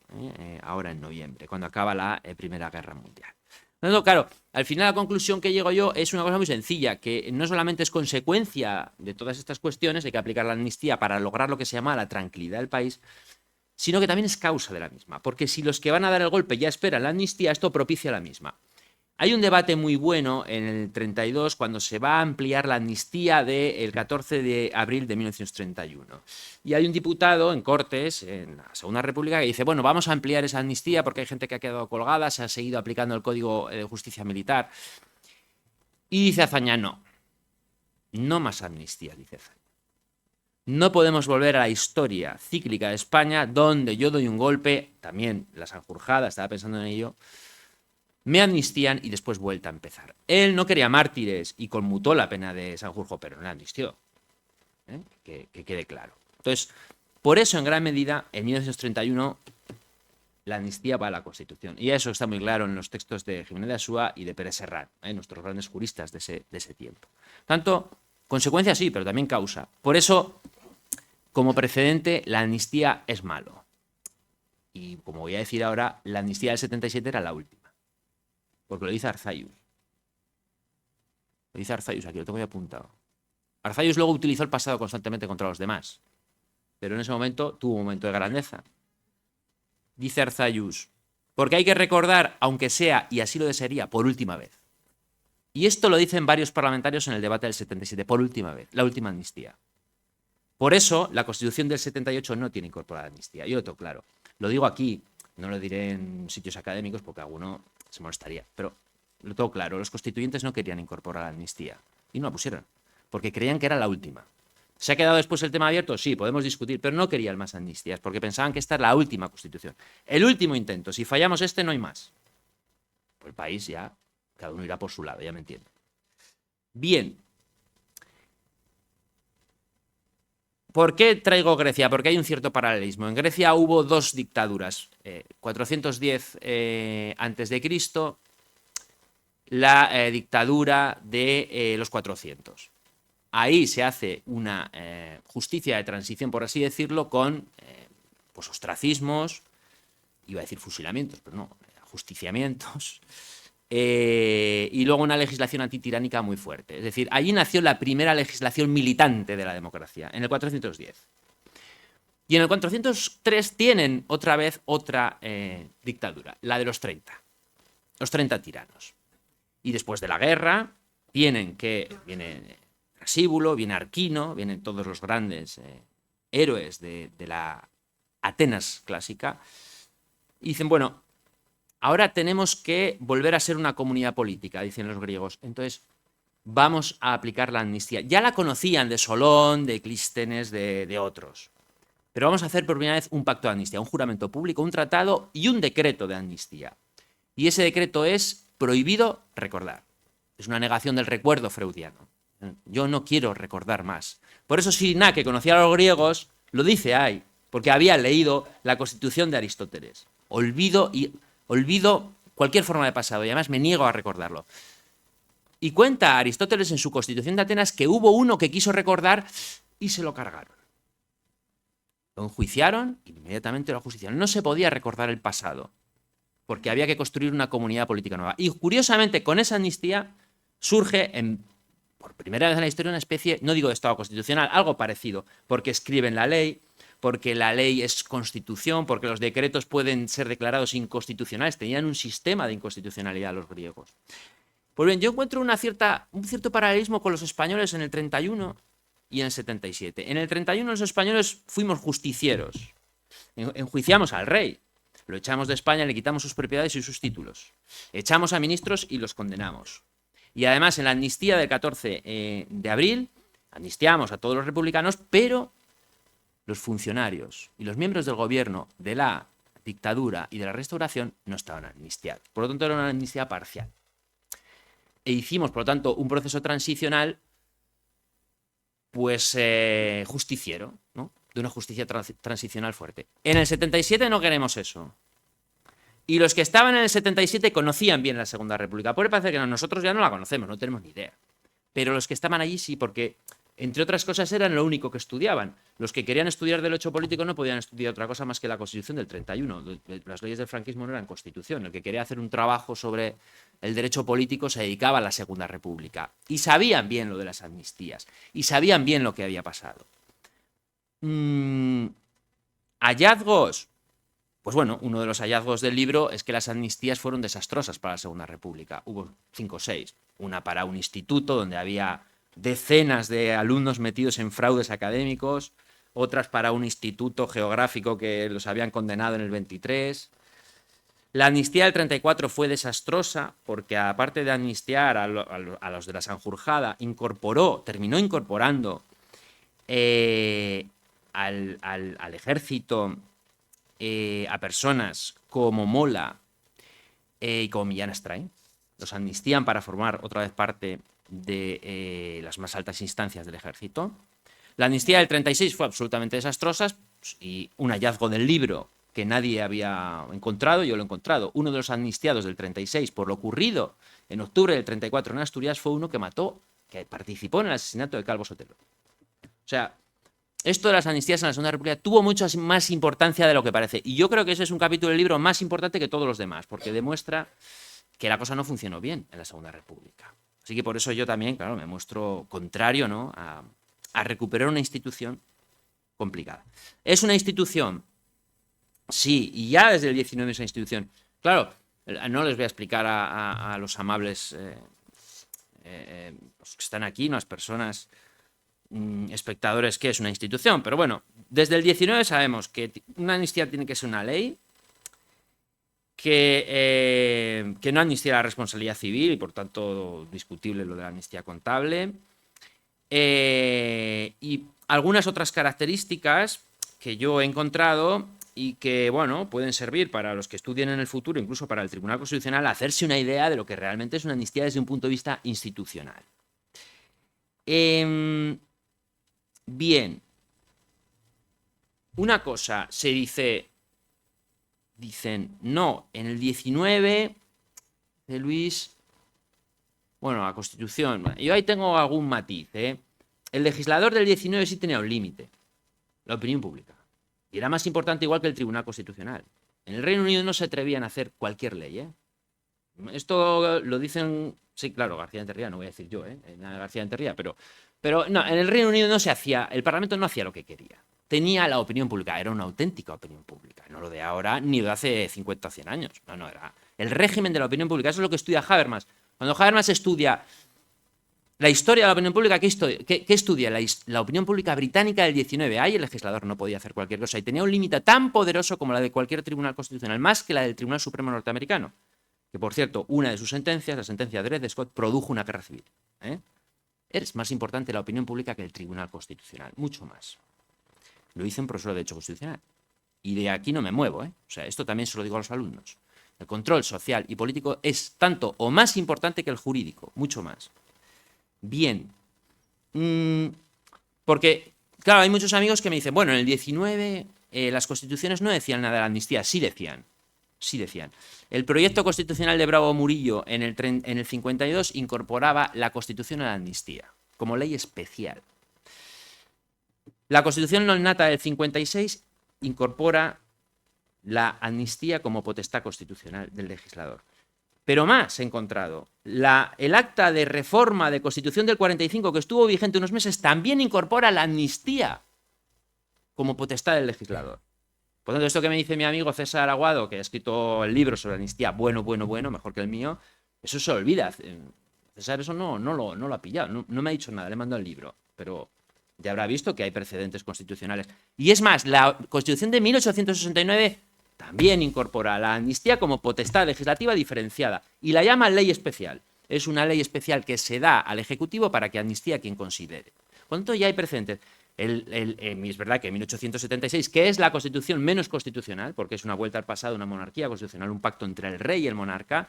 ahora en noviembre, cuando acaba la Primera Guerra Mundial. No, claro, al final la conclusión que llego yo es una cosa muy sencilla, que no solamente es consecuencia de todas estas cuestiones, hay que aplicar la amnistía para lograr lo que se llama la tranquilidad del país, sino que también es causa de la misma, porque si los que van a dar el golpe ya esperan la amnistía, esto propicia la misma. Hay un debate muy bueno en el 32 cuando se va a ampliar la amnistía del 14 de abril de 1931. Y hay un diputado en Cortes, en la Segunda República, que dice, bueno, vamos a ampliar esa amnistía porque hay gente que ha quedado colgada, se ha seguido aplicando el Código de Justicia Militar. Y dice Azaña, no más amnistía, dice Azaña. No podemos volver a la historia cíclica de España donde yo doy un golpe, también la Sanjurjada, estaba pensando en ello, me amnistían y después vuelta a empezar. Él no quería mártires y conmutó la pena de Sanjurjo, pero no la amnistió. Que quede claro. Entonces, por eso, en gran medida, en 1931, la amnistía va a la Constitución. Y eso está muy claro en los textos de Jiménez de Asúa y de Pérez Serrano, nuestros grandes juristas de ese tiempo. Tanto, consecuencia sí, pero también causa. Por eso, como precedente, la amnistía es malo. Y como voy a decir ahora, la amnistía del 77 era la última. Porque lo dice Arzayus. Lo dice Arzayus, aquí lo tengo ya apuntado. Arzayus luego utilizó el pasado constantemente contra los demás, pero en ese momento tuvo un momento de grandeza. Dice Arzayus, porque hay que recordar, aunque sea, y así lo desearía, por última vez. Y esto lo dicen varios parlamentarios en el debate del 77, por última vez, la última amnistía. Por eso, la Constitución del 78 no tiene incorporada amnistía. Yo lo tengo claro. Lo digo aquí, no lo diré en sitios académicos porque alguno se molestaría, pero lo tengo claro, los constituyentes no querían incorporar la amnistía y no la pusieron, porque creían que era la última. ¿Se ha quedado después el tema abierto? Sí, podemos discutir, pero no querían más amnistías, porque pensaban que esta es la última constitución. El último intento, si fallamos este no hay más. Pues el país ya, cada uno irá por su lado, ya me entiendo. Bien. ¿Por qué traigo Grecia? Porque hay un cierto paralelismo. En Grecia hubo dos dictaduras, 410 a.C., la dictadura de los 400. Ahí se hace una justicia de transición, por así decirlo, con pues ostracismos, iba a decir fusilamientos, pero no, ajusticiamientos, y luego una legislación antitiránica muy fuerte. Es decir, allí nació la primera legislación militante de la democracia, en el 410. Y en el 403 tienen otra vez otra dictadura, la de los 30 tiranos. Y después de la guerra viene Trasíbulo, viene Arquino, vienen todos los grandes héroes de la Atenas clásica, y dicen, bueno, ahora tenemos que volver a ser una comunidad política, dicen los griegos, entonces vamos a aplicar la amnistía. Ya la conocían de Solón, de Clístenes, de otros, pero vamos a hacer por primera vez un pacto de amnistía, un juramento público, un tratado y un decreto de amnistía. Y ese decreto es prohibido recordar. Es una negación del recuerdo freudiano. Yo no quiero recordar más. Por eso Cyriaque, que conocía a los griegos, lo dice ahí, porque había leído la Constitución de Aristóteles. Olvido cualquier forma de pasado y además me niego a recordarlo. Y cuenta Aristóteles en su Constitución de Atenas que hubo uno que quiso recordar y se lo cargaron. Lo enjuiciaron y inmediatamente lo ajusticiaron. No se podía recordar el pasado, porque había que construir una comunidad política nueva. Y curiosamente, con esa amnistía surge por primera vez en la historia una especie, no digo de Estado constitucional, algo parecido, porque escriben la ley, porque la ley es constitución, porque los decretos pueden ser declarados inconstitucionales. Tenían un sistema de inconstitucionalidad los griegos. Pues bien, yo encuentro un cierto paralelismo con los españoles en el 31 y en el 77. En el 31 los españoles fuimos justicieros, enjuiciamos al rey, lo echamos de España, le quitamos sus propiedades y sus títulos, echamos a ministros y los condenamos. Y además en la amnistía del 14 de abril amnistiamos a todos los republicanos, pero los funcionarios y los miembros del gobierno de la dictadura y de la restauración no estaban amnistiados. Por lo tanto, era una amnistía parcial. E hicimos, por lo tanto, un proceso transicional, pues justiciero, ¿no? De una justicia transicional fuerte. En el 77 no queremos eso. Y los que estaban en el 77 conocían bien la Segunda República. Puede parecer que nosotros ya no la conocemos, no tenemos ni idea. Pero los que estaban allí sí, porque entre otras cosas eran lo único que estudiaban. Los que querían estudiar derecho político no podían estudiar otra cosa más que la Constitución del 31. Las leyes del franquismo no eran Constitución. El que quería hacer un trabajo sobre el derecho político se dedicaba a la Segunda República. Y sabían bien lo de las amnistías. Y sabían bien lo que había pasado. Hallazgos. Pues bueno, uno de los hallazgos del libro es que las amnistías fueron desastrosas para la Segunda República. Hubo 5 o 6. Una para un instituto donde había decenas de alumnos metidos en fraudes académicos, otras para un instituto geográfico que los habían condenado en el 23. La amnistía del 34 fue desastrosa porque, aparte de amnistiar a los de la Sanjurjada, terminó incorporando al ejército a personas como Mola y como Millán Astray. Los amnistían para formar otra vez parte de las más altas instancias del ejército. La amnistía del 36 fue absolutamente desastrosa y un hallazgo del libro que nadie había encontrado, yo lo he encontrado. Uno de los amnistiados del 36 por lo ocurrido en octubre del 34 en Asturias fue uno que participó en el asesinato de Calvo Sotelo. O sea, esto de las amnistías en la Segunda República tuvo mucha más importancia de lo que parece. Y yo creo que ese es un capítulo del libro más importante que todos los demás, porque demuestra que la cosa no funcionó bien en la Segunda República. Así que por eso yo también, claro, me muestro contrario, ¿no?, a recuperar una institución complicada. ¿Es una institución? Sí, y ya desde el 19 es una institución. Claro, no les voy a explicar a los amables los que están aquí, las personas espectadores, qué es una institución, pero bueno, desde el 19 sabemos que una amnistía tiene que ser una ley que no amnistía la responsabilidad civil y por tanto discutible lo de la amnistía contable, y algunas otras características que yo he encontrado y que, bueno, pueden servir para los que estudien en el futuro, incluso para el Tribunal Constitucional, hacerse una idea de lo que realmente es una amnistía desde un punto de vista institucional. Bien, una cosa se dicen, no, en el 19 de Luis Bueno, la Constitución, yo ahí tengo algún matiz, ¿eh? El legislador del 19 sí tenía un límite, la opinión pública. Y era más importante igual que el Tribunal Constitucional. En el Reino Unido no se atrevían a hacer cualquier ley, ¿eh? Esto lo dicen, sí, claro, García Enterría, no voy a decir yo, García Enterría, pero no, en el Reino Unido no se hacía, el Parlamento no hacía lo que quería. Tenía la opinión pública, era una auténtica opinión pública, no lo de ahora ni de hace 50 o 100 años. No, era el régimen de la opinión pública, eso es lo que estudia Habermas. Cuando Habermas estudia la historia de la opinión pública, ¿qué estudia? La opinión pública británica del 19. Ahí el legislador no podía hacer cualquier cosa y tenía un límite tan poderoso como la de cualquier tribunal constitucional, más que la del Tribunal Supremo norteamericano. Que, por cierto, una de sus sentencias, la sentencia de Dred Scott, produjo una guerra civil. Es más importante la opinión pública que el Tribunal Constitucional, mucho más. Lo hice en profesor de Derecho Constitucional. Y de aquí no me muevo, O sea, esto también se lo digo a los alumnos. El control social y político es tanto o más importante que el jurídico, mucho más. Bien. Porque, claro, hay muchos amigos que me dicen, bueno, en el 19 las constituciones no decían nada de la amnistía, sí decían. El proyecto constitucional de Bravo Murillo en el 52 incorporaba la Constitución a la amnistía, como ley especial. La Constitución non nata del 56 incorpora la amnistía como potestad constitucional del legislador. Pero más he encontrado. El acta de reforma de Constitución del 45, que estuvo vigente unos meses, también incorpora la amnistía como potestad del legislador. Por tanto, esto que me dice mi amigo César Aguado, que ha escrito el libro sobre la amnistía, bueno, mejor que el mío, eso se olvida. César eso no lo ha pillado, no me ha dicho nada, le mando el libro, pero ya habrá visto que hay precedentes constitucionales. Y es más, la Constitución de 1869 también incorpora la amnistía como potestad legislativa diferenciada y la llama ley especial. Es una ley especial que se da al Ejecutivo para que amnistía a quien considere. Por lo tanto, ya hay precedentes. Es verdad que en 1876, que es la constitución menos constitucional, porque es una vuelta al pasado, una monarquía constitucional, un pacto entre el rey y el monarca,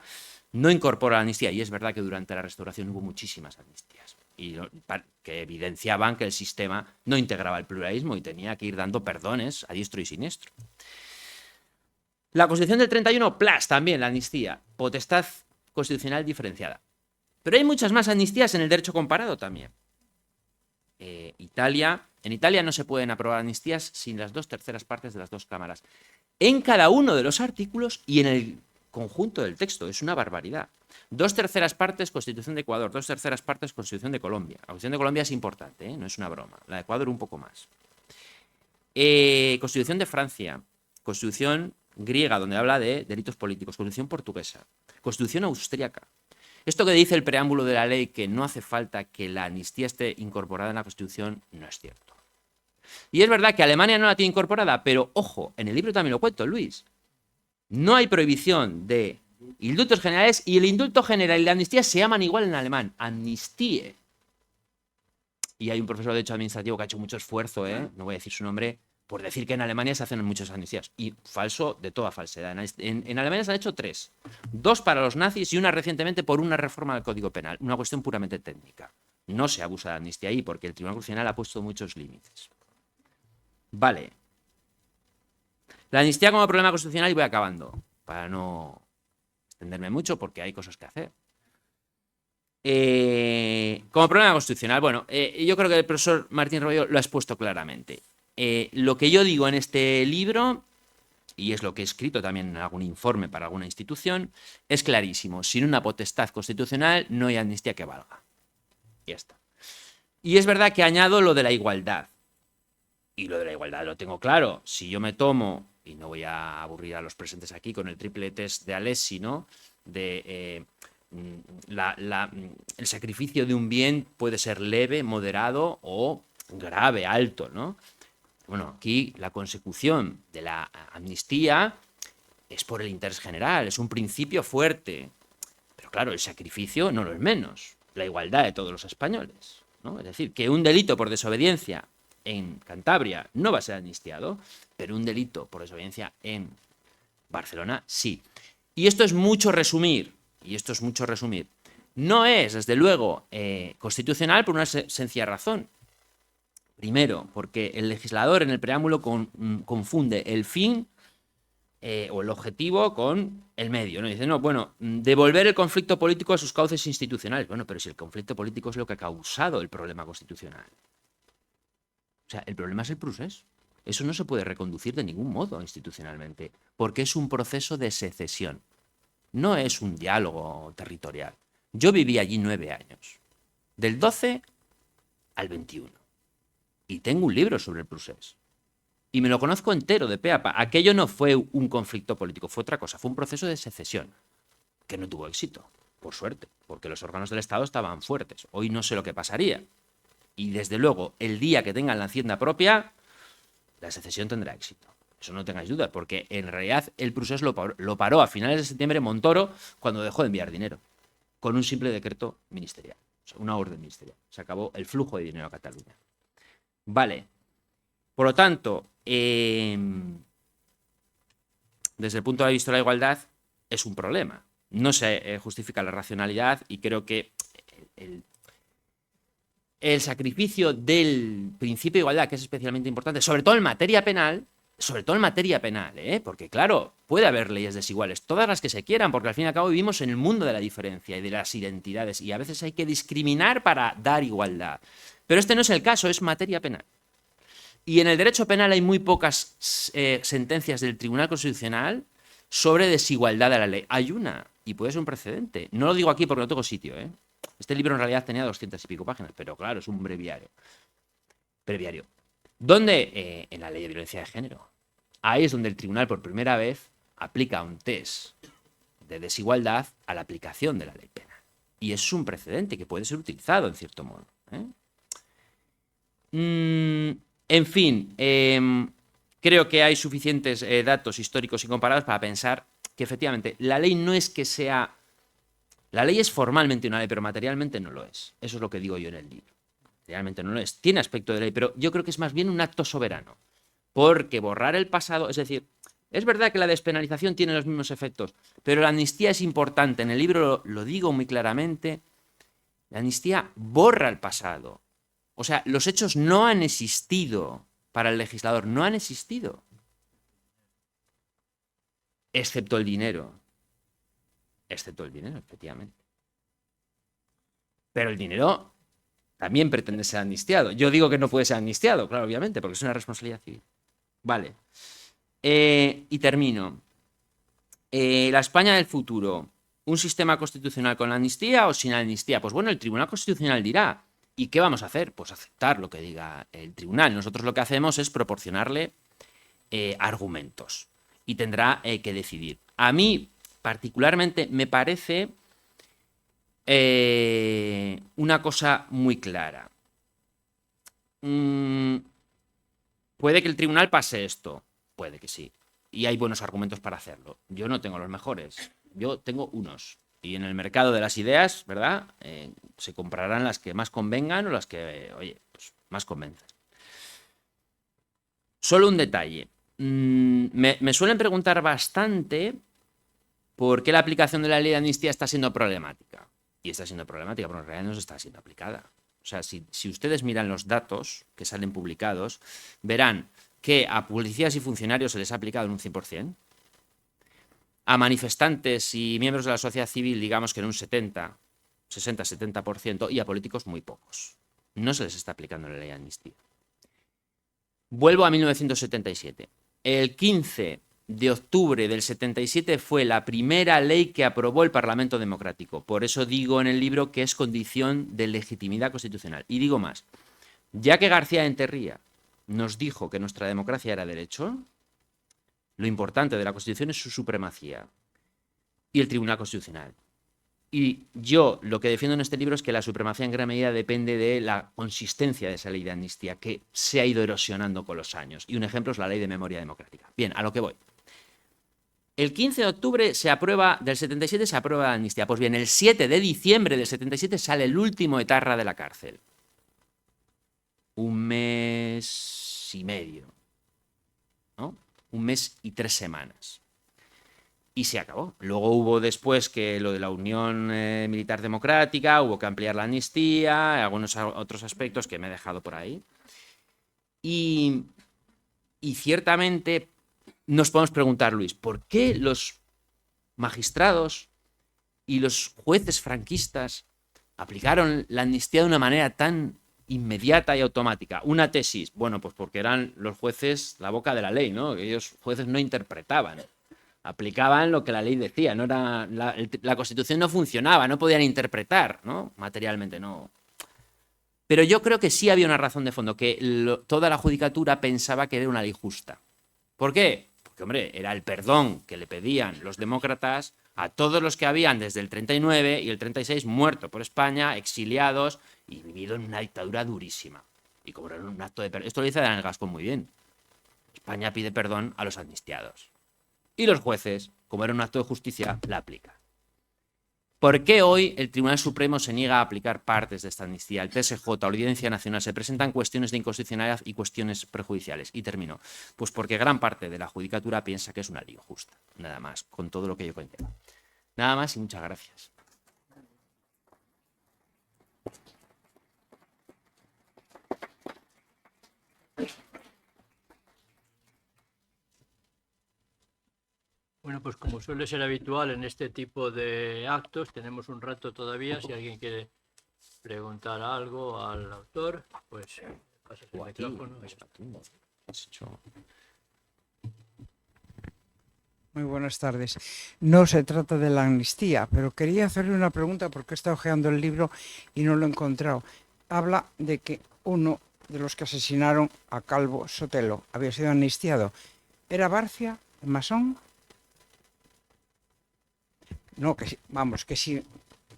no incorpora la amnistía. Y es verdad que durante la Restauración hubo muchísimas amnistías y que evidenciaban que el sistema no integraba el pluralismo y tenía que ir dando perdones a diestro y siniestro. La Constitución del 31, también la amnistía, potestad constitucional diferenciada. Pero hay muchas más amnistías en el derecho comparado también. En Italia no se pueden aprobar amnistías sin las 2/3 partes de las dos cámaras. En cada uno de los artículos y en el conjunto del texto. Es una barbaridad. 2/3 partes Constitución de Ecuador, 2/3 partes Constitución de Colombia. La Constitución de Colombia es importante, no es una broma. La de Ecuador un poco más. Constitución de Francia, Constitución griega, donde habla de delitos políticos, Constitución portuguesa, Constitución austríaca. Esto que dice el preámbulo de la ley, que no hace falta que la amnistía esté incorporada en la Constitución, no es cierto. Y es verdad que Alemania no la tiene incorporada, pero ojo, en el libro también lo cuento, Luis. No hay prohibición de indultos generales y el indulto general y la amnistía se llaman igual en alemán, amnistie. Y hay un profesor de Derecho Administrativo que ha hecho mucho esfuerzo, no voy a decir su nombre, por decir que en Alemania se hacen muchas amnistías. Y falso de toda falsedad. En Alemania se han hecho 3. 2 para los nazis y una recientemente por una reforma del Código Penal. Una cuestión puramente técnica. No se abusa de amnistía ahí porque el Tribunal Constitucional ha puesto muchos límites. Vale. La amnistía como problema constitucional, y voy acabando, para no extenderme mucho porque hay cosas que hacer. Como problema constitucional, bueno, yo creo que el profesor Martín Rebollo lo ha expuesto claramente. Lo que yo digo en este libro, y es lo que he escrito también en algún informe para alguna institución, es clarísimo. Sin una potestad constitucional no hay amnistía que valga. Ya está. Y es verdad que añado lo de la igualdad. Y lo de la igualdad lo tengo claro. Si yo me tomo, y no voy a aburrir a los presentes aquí con el triple test de Alessi, ¿no? El sacrificio de un bien puede ser leve, moderado o grave, alto, ¿no? Bueno, aquí la consecución de la amnistía es por el interés general, es un principio fuerte. Pero claro, el sacrificio no lo es menos. La igualdad de todos los españoles, ¿no? Es decir, que un delito por desobediencia en Cantabria no va a ser amnistiado, pero un delito por desobediencia en Barcelona sí. Y esto es mucho resumir, No es, desde luego, constitucional por una sencilla razón. Primero, porque el legislador en el preámbulo confunde el fin o el objetivo con el medio, ¿no? Dice, no, bueno, devolver el conflicto político a sus cauces institucionales. Bueno, pero si el conflicto político es lo que ha causado el problema constitucional. O sea, el problema es el procés. Eso no se puede reconducir de ningún modo institucionalmente, porque es un proceso de secesión. No es un diálogo territorial. Yo viví allí 9 años, del 12 al 21. Y tengo un libro sobre el procés. Y me lo conozco entero, de pe a pa. Aquello no fue un conflicto político, fue otra cosa. Fue un proceso de secesión, que no tuvo éxito, por suerte, porque los órganos del Estado estaban fuertes. Hoy no sé lo que pasaría. Y desde luego, el día que tengan la hacienda propia, la secesión tendrá éxito. Eso no tengáis dudas, porque en realidad el procés lo paró a finales de septiembre Montoro cuando dejó de enviar dinero, con un simple decreto ministerial, o sea, una orden ministerial. Se acabó el flujo de dinero a Cataluña. Vale. Por lo tanto, desde el punto de vista de la igualdad, es un problema. No se justifica la racionalidad y creo que el sacrificio del principio de igualdad, que es especialmente importante, sobre todo en materia penal, porque claro, puede haber leyes desiguales, todas las que se quieran, porque al fin y al cabo vivimos en el mundo de la diferencia y de las identidades, y a veces hay que discriminar para dar igualdad. Pero este no es el caso, es materia penal. Y en el derecho penal hay muy pocas sentencias del Tribunal Constitucional sobre desigualdad de la ley. Hay una, y puede ser un precedente. No lo digo aquí porque no tengo sitio, ¿eh? Este libro en realidad tenía 200 y pico páginas, pero claro, es un breviario. ¿Dónde? En la ley de violencia de género. Ahí es donde el tribunal por primera vez aplica un test de desigualdad a la aplicación de la ley penal. Y es un precedente que puede ser utilizado en cierto modo, ¿eh? En fin, creo que hay suficientes datos históricos y comparados para pensar que efectivamente la ley no es que sea... La ley es formalmente una ley, pero materialmente no lo es. Eso es lo que digo yo en el libro. Realmente no lo es. Tiene aspecto de ley, pero yo creo que es más bien un acto soberano. Porque borrar el pasado, es decir, es verdad que la despenalización tiene los mismos efectos, pero la amnistía es importante. En el libro lo digo muy claramente. La amnistía borra el pasado. O sea, los hechos no han existido para el legislador, no han existido. Excepto el dinero. Excepto el dinero, efectivamente. Pero el dinero también pretende ser amnistiado. Yo digo que no puede ser amnistiado, claro, obviamente, porque es una responsabilidad civil. Vale. Y termino. La España del futuro, ¿un sistema constitucional con amnistía o sin amnistía? Pues bueno, el Tribunal Constitucional dirá. ¿Y qué vamos a hacer? Pues aceptar lo que diga el tribunal. Nosotros lo que hacemos es proporcionarle argumentos y tendrá que decidir. A mí, particularmente, me parece una cosa muy clara. ¿Puede que el tribunal pase esto? Puede que sí. Y hay buenos argumentos para hacerlo. Yo no tengo los mejores. Yo tengo unos. Y en el mercado de las ideas, ¿verdad? Se comprarán las que más convengan o las que, oye, pues más convenzan. Solo un detalle. Me suelen preguntar bastante por qué la aplicación de la ley de amnistía está siendo problemática. Y está siendo problemática, pero en realidad no se está siendo aplicada. O sea, si ustedes miran los datos que salen publicados, verán que a policías y funcionarios se les ha aplicado en un 100%. A manifestantes y miembros de la sociedad civil, digamos que en un 60-70%, y a políticos muy pocos. No se les está aplicando la ley de amnistía. Vuelvo a 1977. El 15 de octubre del 77 fue la primera ley que aprobó el Parlamento Democrático. Por eso digo en el libro que es condición de legitimidad constitucional. Y digo más, ya que García Enterría nos dijo que nuestra democracia era derecho, lo importante de la Constitución es su supremacía y el Tribunal Constitucional. Y yo lo que defiendo en este libro es que la supremacía en gran medida depende de la consistencia de esa ley de amnistía, que se ha ido erosionando con los años. Y un ejemplo es la ley de memoria democrática. Bien, a lo que voy. El 15 de octubre del 77 se aprueba la amnistía. Pues bien, el 7 de diciembre del 77 sale el último etarra de la cárcel. Un mes y medio, ¿no? Un mes y 3 semanas. Y se acabó. Luego hubo después que lo de la Unión Militar Democrática, hubo que ampliar la amnistía, algunos otros aspectos que me he dejado por ahí. Y ciertamente nos podemos preguntar, Luis, ¿por qué los magistrados y los jueces franquistas aplicaron la amnistía de una manera tan inmediata y automática? Una tesis, bueno, pues porque eran los jueces la boca de la ley, ¿no? Ellos, jueces, no interpretaban, aplicaban lo que la ley decía, no era la Constitución no funcionaba, no podían interpretar, ¿no? Materialmente, no. Pero yo creo que sí había una razón de fondo, que toda la judicatura pensaba que era una ley justa. ¿Por qué? Porque, hombre, era el perdón que le pedían los demócratas a todos los que habían desde el 39 y el 36 muerto por España, exiliados y vivido en una dictadura durísima. Y como era un acto de perdón, esto lo dice Daniel Gascón muy bien. España pide perdón a los amnistiados. Y los jueces, como era un acto de justicia, la aplican. ¿Por qué hoy el Tribunal Supremo se niega a aplicar partes de esta amnistía? El TSJ, Audiencia Nacional, se presentan cuestiones de inconstitucionalidad y cuestiones prejudiciales. Y termino. Pues porque gran parte de la judicatura piensa que es una ley injusta. Nada más, con todo lo que ello conlleva. Nada más y muchas gracias. Bueno, pues como suele ser habitual en este tipo de actos, tenemos un rato todavía. Si alguien quiere preguntar algo al autor, pues pasas el micrófono. Muy buenas tardes. No se trata de la amnistía, pero quería hacerle una pregunta porque he estado hojeando el libro y no lo he encontrado. Habla de que uno de los que asesinaron a Calvo Sotelo había sido amnistiado. ¿Era Barcia, el masón? No, que sí, vamos, que si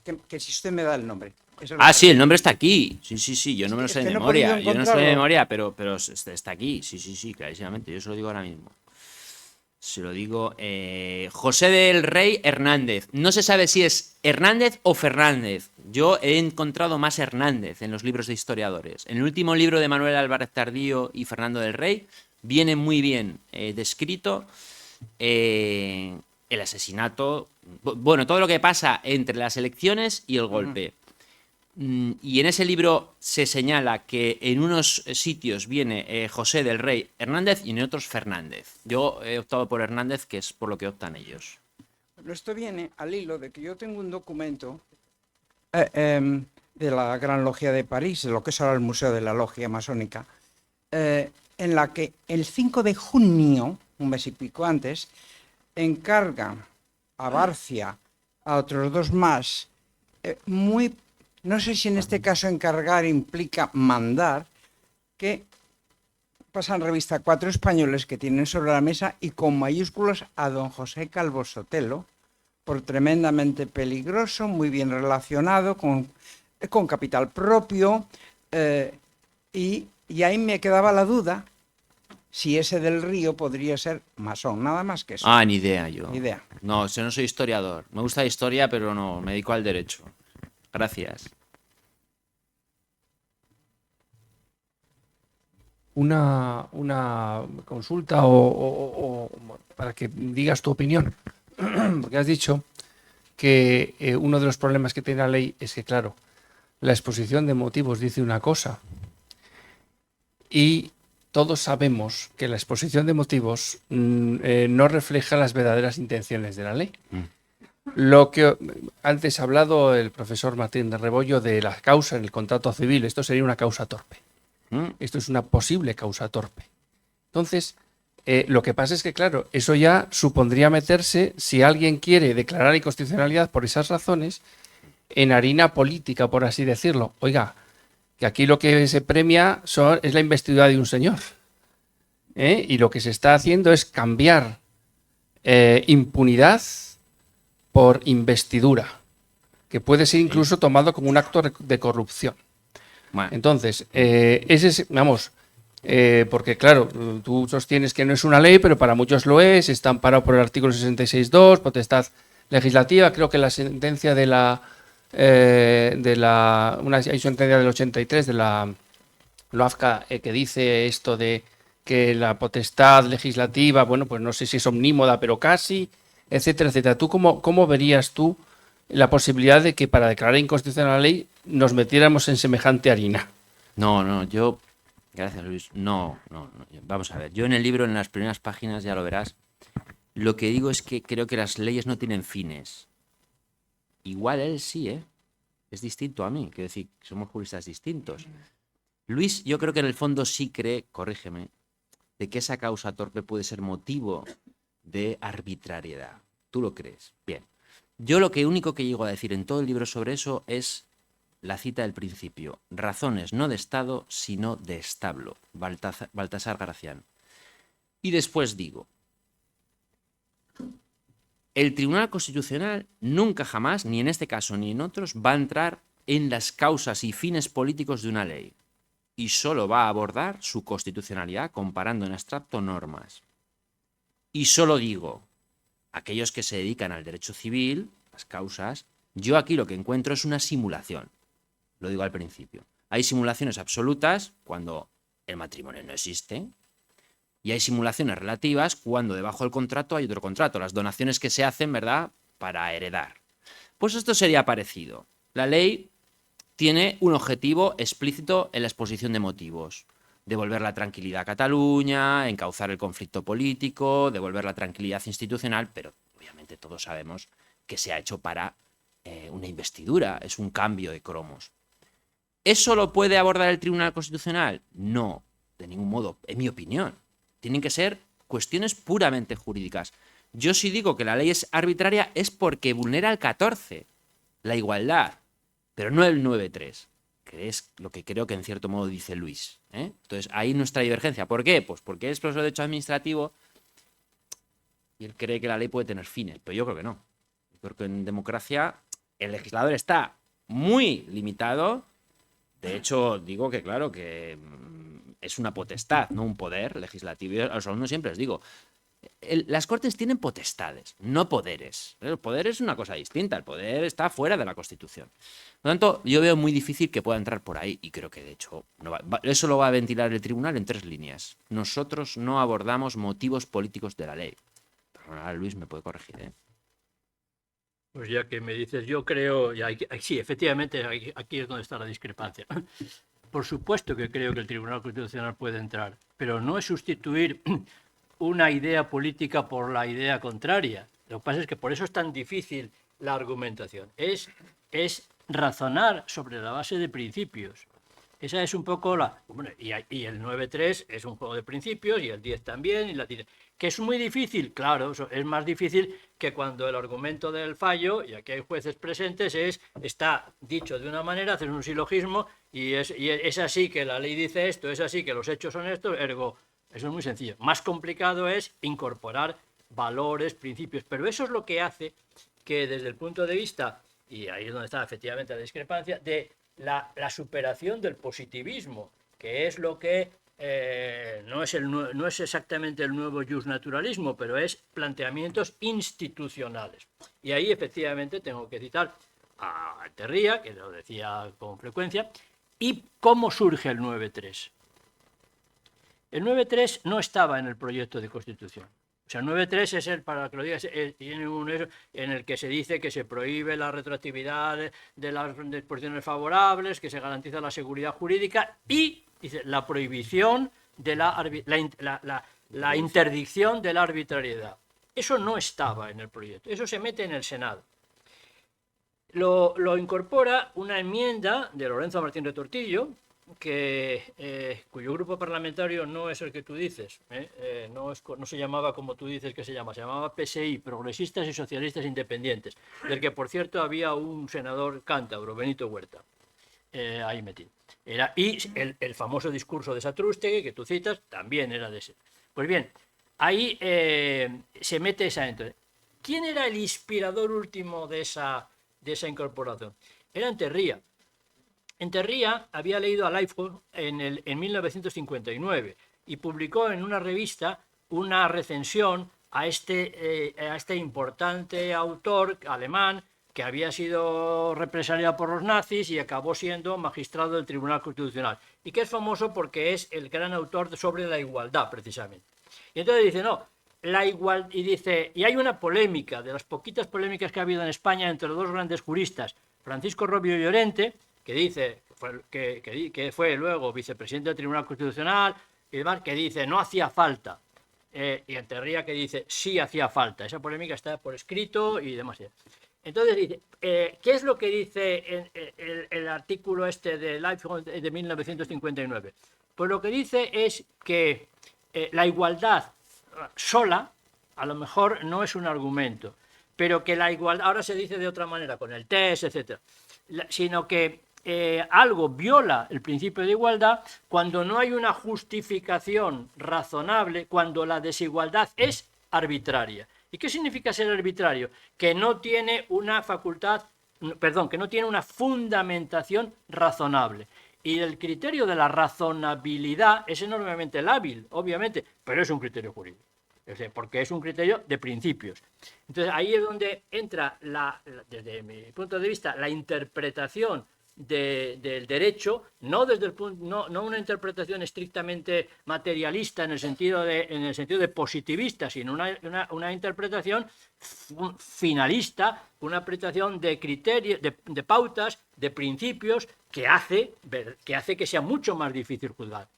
usted me da el nombre. Sí, el nombre está aquí. Sí, yo no me lo sé de memoria. Yo no sé de memoria, pero está aquí. Sí, clarísimamente. Yo se lo digo ahora mismo. Se lo digo. José del Rey Hernández. No se sabe si es Hernández o Fernández. Yo he encontrado más Hernández en los libros de historiadores. En el último libro de Manuel Álvarez Tardío y Fernando del Rey viene muy bien descrito el asesinato, bueno, todo lo que pasa entre las elecciones y el golpe. Y en ese libro se señala que en unos sitios viene José del Rey Hernández y en otros Fernández. Yo he optado por Hernández, que es por lo que optan ellos. Bueno, esto viene al hilo de que yo tengo un documento de la Gran Logia de París, de lo que es ahora el Museo de la Logia Masónica, en la que el 5 de junio, un mes y pico antes, encarga a Barcia, a otros dos más, no sé si en este caso encargar implica mandar, que pasan revista a 4 españoles que tienen sobre la mesa y con mayúsculas a don José Calvo Sotelo, por tremendamente peligroso, muy bien relacionado, con capital propio, y ahí me quedaba la duda si ese del Río podría ser masón, nada más que eso. Ni idea yo. Ni idea. No, yo no soy historiador. Me gusta la historia, pero no, me dedico al derecho. Gracias. Una consulta o para que digas tu opinión. Porque has dicho que uno de los problemas que tiene la ley es que, claro, la exposición de motivos dice una cosa y todos sabemos que la exposición de motivos no refleja las verdaderas intenciones de la ley. Lo que antes ha hablado el profesor Martín de Rebollo de la causa en el contrato civil, esto sería una causa torpe. Esto es una posible causa torpe. Entonces, lo que pasa es que, claro, eso ya supondría meterse, si alguien quiere declarar inconstitucionalidad por esas razones, en harina política, por así decirlo. Oiga, que aquí lo que se premia es la investidura de un señor. Y lo que se está haciendo es cambiar impunidad por investidura, que puede ser incluso tomado como un acto de corrupción. Bueno. Entonces, ese es, vamos, porque claro, tú sostienes que no es una ley, pero para muchos lo es, está amparado por el artículo 66.2, potestad legislativa. Creo que la sentencia hay sentencia del 83 de la LOAFCA que dice esto de que la potestad legislativa, bueno, pues no sé si es omnímoda, pero casi, etcétera, etcétera. ¿Tú cómo verías tú la posibilidad de que para declarar inconstitucional la ley nos metiéramos en semejante harina? No, yo Gracias, Luis. No. Vamos a ver. Yo en el libro, en las primeras páginas, ya lo verás, lo que digo es que creo que las leyes no tienen fines. Igual él sí, ¿eh? Es distinto a mí. Quiero decir, somos juristas distintos. Luis, yo creo que en el fondo sí cree, corrígeme, de que esa causa torpe puede ser motivo de arbitrariedad. ¿Tú lo crees? Bien. Yo lo único que llego a decir en todo el libro sobre eso es la cita del principio. Razones no de Estado, sino de establo. Baltasar Gracián. Y después digo, el Tribunal Constitucional nunca jamás, ni en este caso ni en otros, va a entrar en las causas y fines políticos de una ley. Y solo va a abordar su constitucionalidad comparando en abstracto normas. Y solo digo, aquellos que se dedican al derecho civil, las causas, yo aquí lo que encuentro es una simulación. Lo digo al principio. Hay simulaciones absolutas cuando el matrimonio no existe y hay simulaciones relativas cuando debajo del contrato hay otro contrato, las donaciones que se hacen, ¿verdad?, para heredar. Pues esto sería parecido. La ley tiene un objetivo explícito en la exposición de motivos. Devolver la tranquilidad a Cataluña, encauzar el conflicto político, devolver la tranquilidad institucional, pero obviamente todos sabemos que se ha hecho para una investidura, es un cambio de cromos. ¿Eso lo puede abordar el Tribunal Constitucional? No, de ningún modo, en mi opinión. Tienen que ser cuestiones puramente jurídicas. Yo sí digo que la ley es arbitraria es porque vulnera el 14, la igualdad, pero no el 9.3. Que es lo que creo que en cierto modo dice Luis, ¿eh? Entonces, ahí nuestra divergencia. ¿Por qué? Pues porque es profesor de Derecho Administrativo y él cree que la ley puede tener fines, pero yo creo que no. Yo creo que en democracia el legislador está muy limitado. De hecho, digo que claro, que es una potestad, no un poder legislativo. Yo a los alumnos siempre les digo, las Cortes tienen potestades, no poderes. El poder es una cosa distinta, el poder está fuera de la Constitución. Por lo tanto, yo veo muy difícil que pueda entrar por ahí y creo que de hecho eso lo va a ventilar el tribunal en 3 líneas. Nosotros no abordamos motivos políticos de la ley. Ahora Luis me puede corregir, ¿eh? Pues ya que me dices, yo creo, sí, efectivamente, aquí es donde está la discrepancia. Por supuesto que creo que el Tribunal Constitucional puede entrar, pero no es sustituir una idea política por la idea contraria. Lo que pasa es que por eso es tan difícil la argumentación. Es razonar sobre la base de principios. Esa es un poco la... Bueno, y el 9.3 es un juego de principios y el 10 también. ¿Que es muy difícil? Claro, es más difícil que cuando el argumento del fallo, y aquí hay jueces presentes, está dicho de una manera, hacer un silogismo y es así que la ley dice esto, es así que los hechos son estos, ergo... Eso es muy sencillo. Más complicado es incorporar valores, principios, pero eso es lo que hace que desde el punto de vista, y ahí es donde está efectivamente la discrepancia, de la superación del positivismo, que es lo que no es exactamente el nuevo justnaturalismo, pero es planteamientos institucionales. Y ahí efectivamente tengo que citar a Terría, que lo decía con frecuencia, y cómo surge el 9.3. El 9.3 no estaba en el proyecto de Constitución. O sea, el 9.3 es para que lo digas, tiene en el que se dice que se prohíbe la retroactividad de las disposiciones favorables, que se garantiza la seguridad jurídica y dice la prohibición de la interdicción de la arbitrariedad. Eso no estaba en el proyecto, eso se mete en el Senado. Lo incorpora una enmienda de Lorenzo Martín Retortillo, cuyo grupo parlamentario no es el que tú dices, no se llamaba como tú dices que se llamaba PSI, Progresistas y Socialistas Independientes, del que por cierto había un senador cántabro, Benito Huerta, ahí metido. Y el famoso discurso de Satrústegui, que tú citas, también era de ese. Pues bien, ahí se mete esa entonces. ¿Quién era el inspirador último de esa incorporación? Era Enterría. Enterría había leído a Lightfoot en 1959 y publicó en una revista una recensión a este importante autor alemán que había sido represaliado por los nazis y acabó siendo magistrado del Tribunal Constitucional, y que es famoso porque es el gran autor sobre la igualdad, precisamente. Y entonces dice, no, y hay una polémica, de las poquitas polémicas que ha habido en España entre los dos grandes juristas, Francisco Rubio Llorente, que dice, que fue luego vicepresidente del Tribunal Constitucional y demás, que dice no hacía falta, y Enterría que dice sí hacía falta. Esa polémica está por escrito y demás. Entonces dice, ¿qué es lo que dice el artículo este de Life de 1959? Pues lo que dice es que la igualdad sola a lo mejor no es un argumento, pero que la igualdad, ahora se dice de otra manera, con el test, etc., sino que algo viola el principio de igualdad cuando no hay una justificación razonable, cuando la desigualdad es arbitraria. ¿Y qué significa ser arbitrario? Que no tiene una que no tiene una fundamentación razonable. Y el criterio de la razonabilidad es enormemente lábil, obviamente, pero es un criterio jurídico. Es decir, porque es un criterio de principios. Entonces ahí es donde entra, desde mi punto de vista, la interpretación del derecho, no desde no una interpretación estrictamente materialista en el sentido de positivista, sino una interpretación finalista, una interpretación de criterios, de pautas, de principios que hace que sea mucho más difícil juzgar.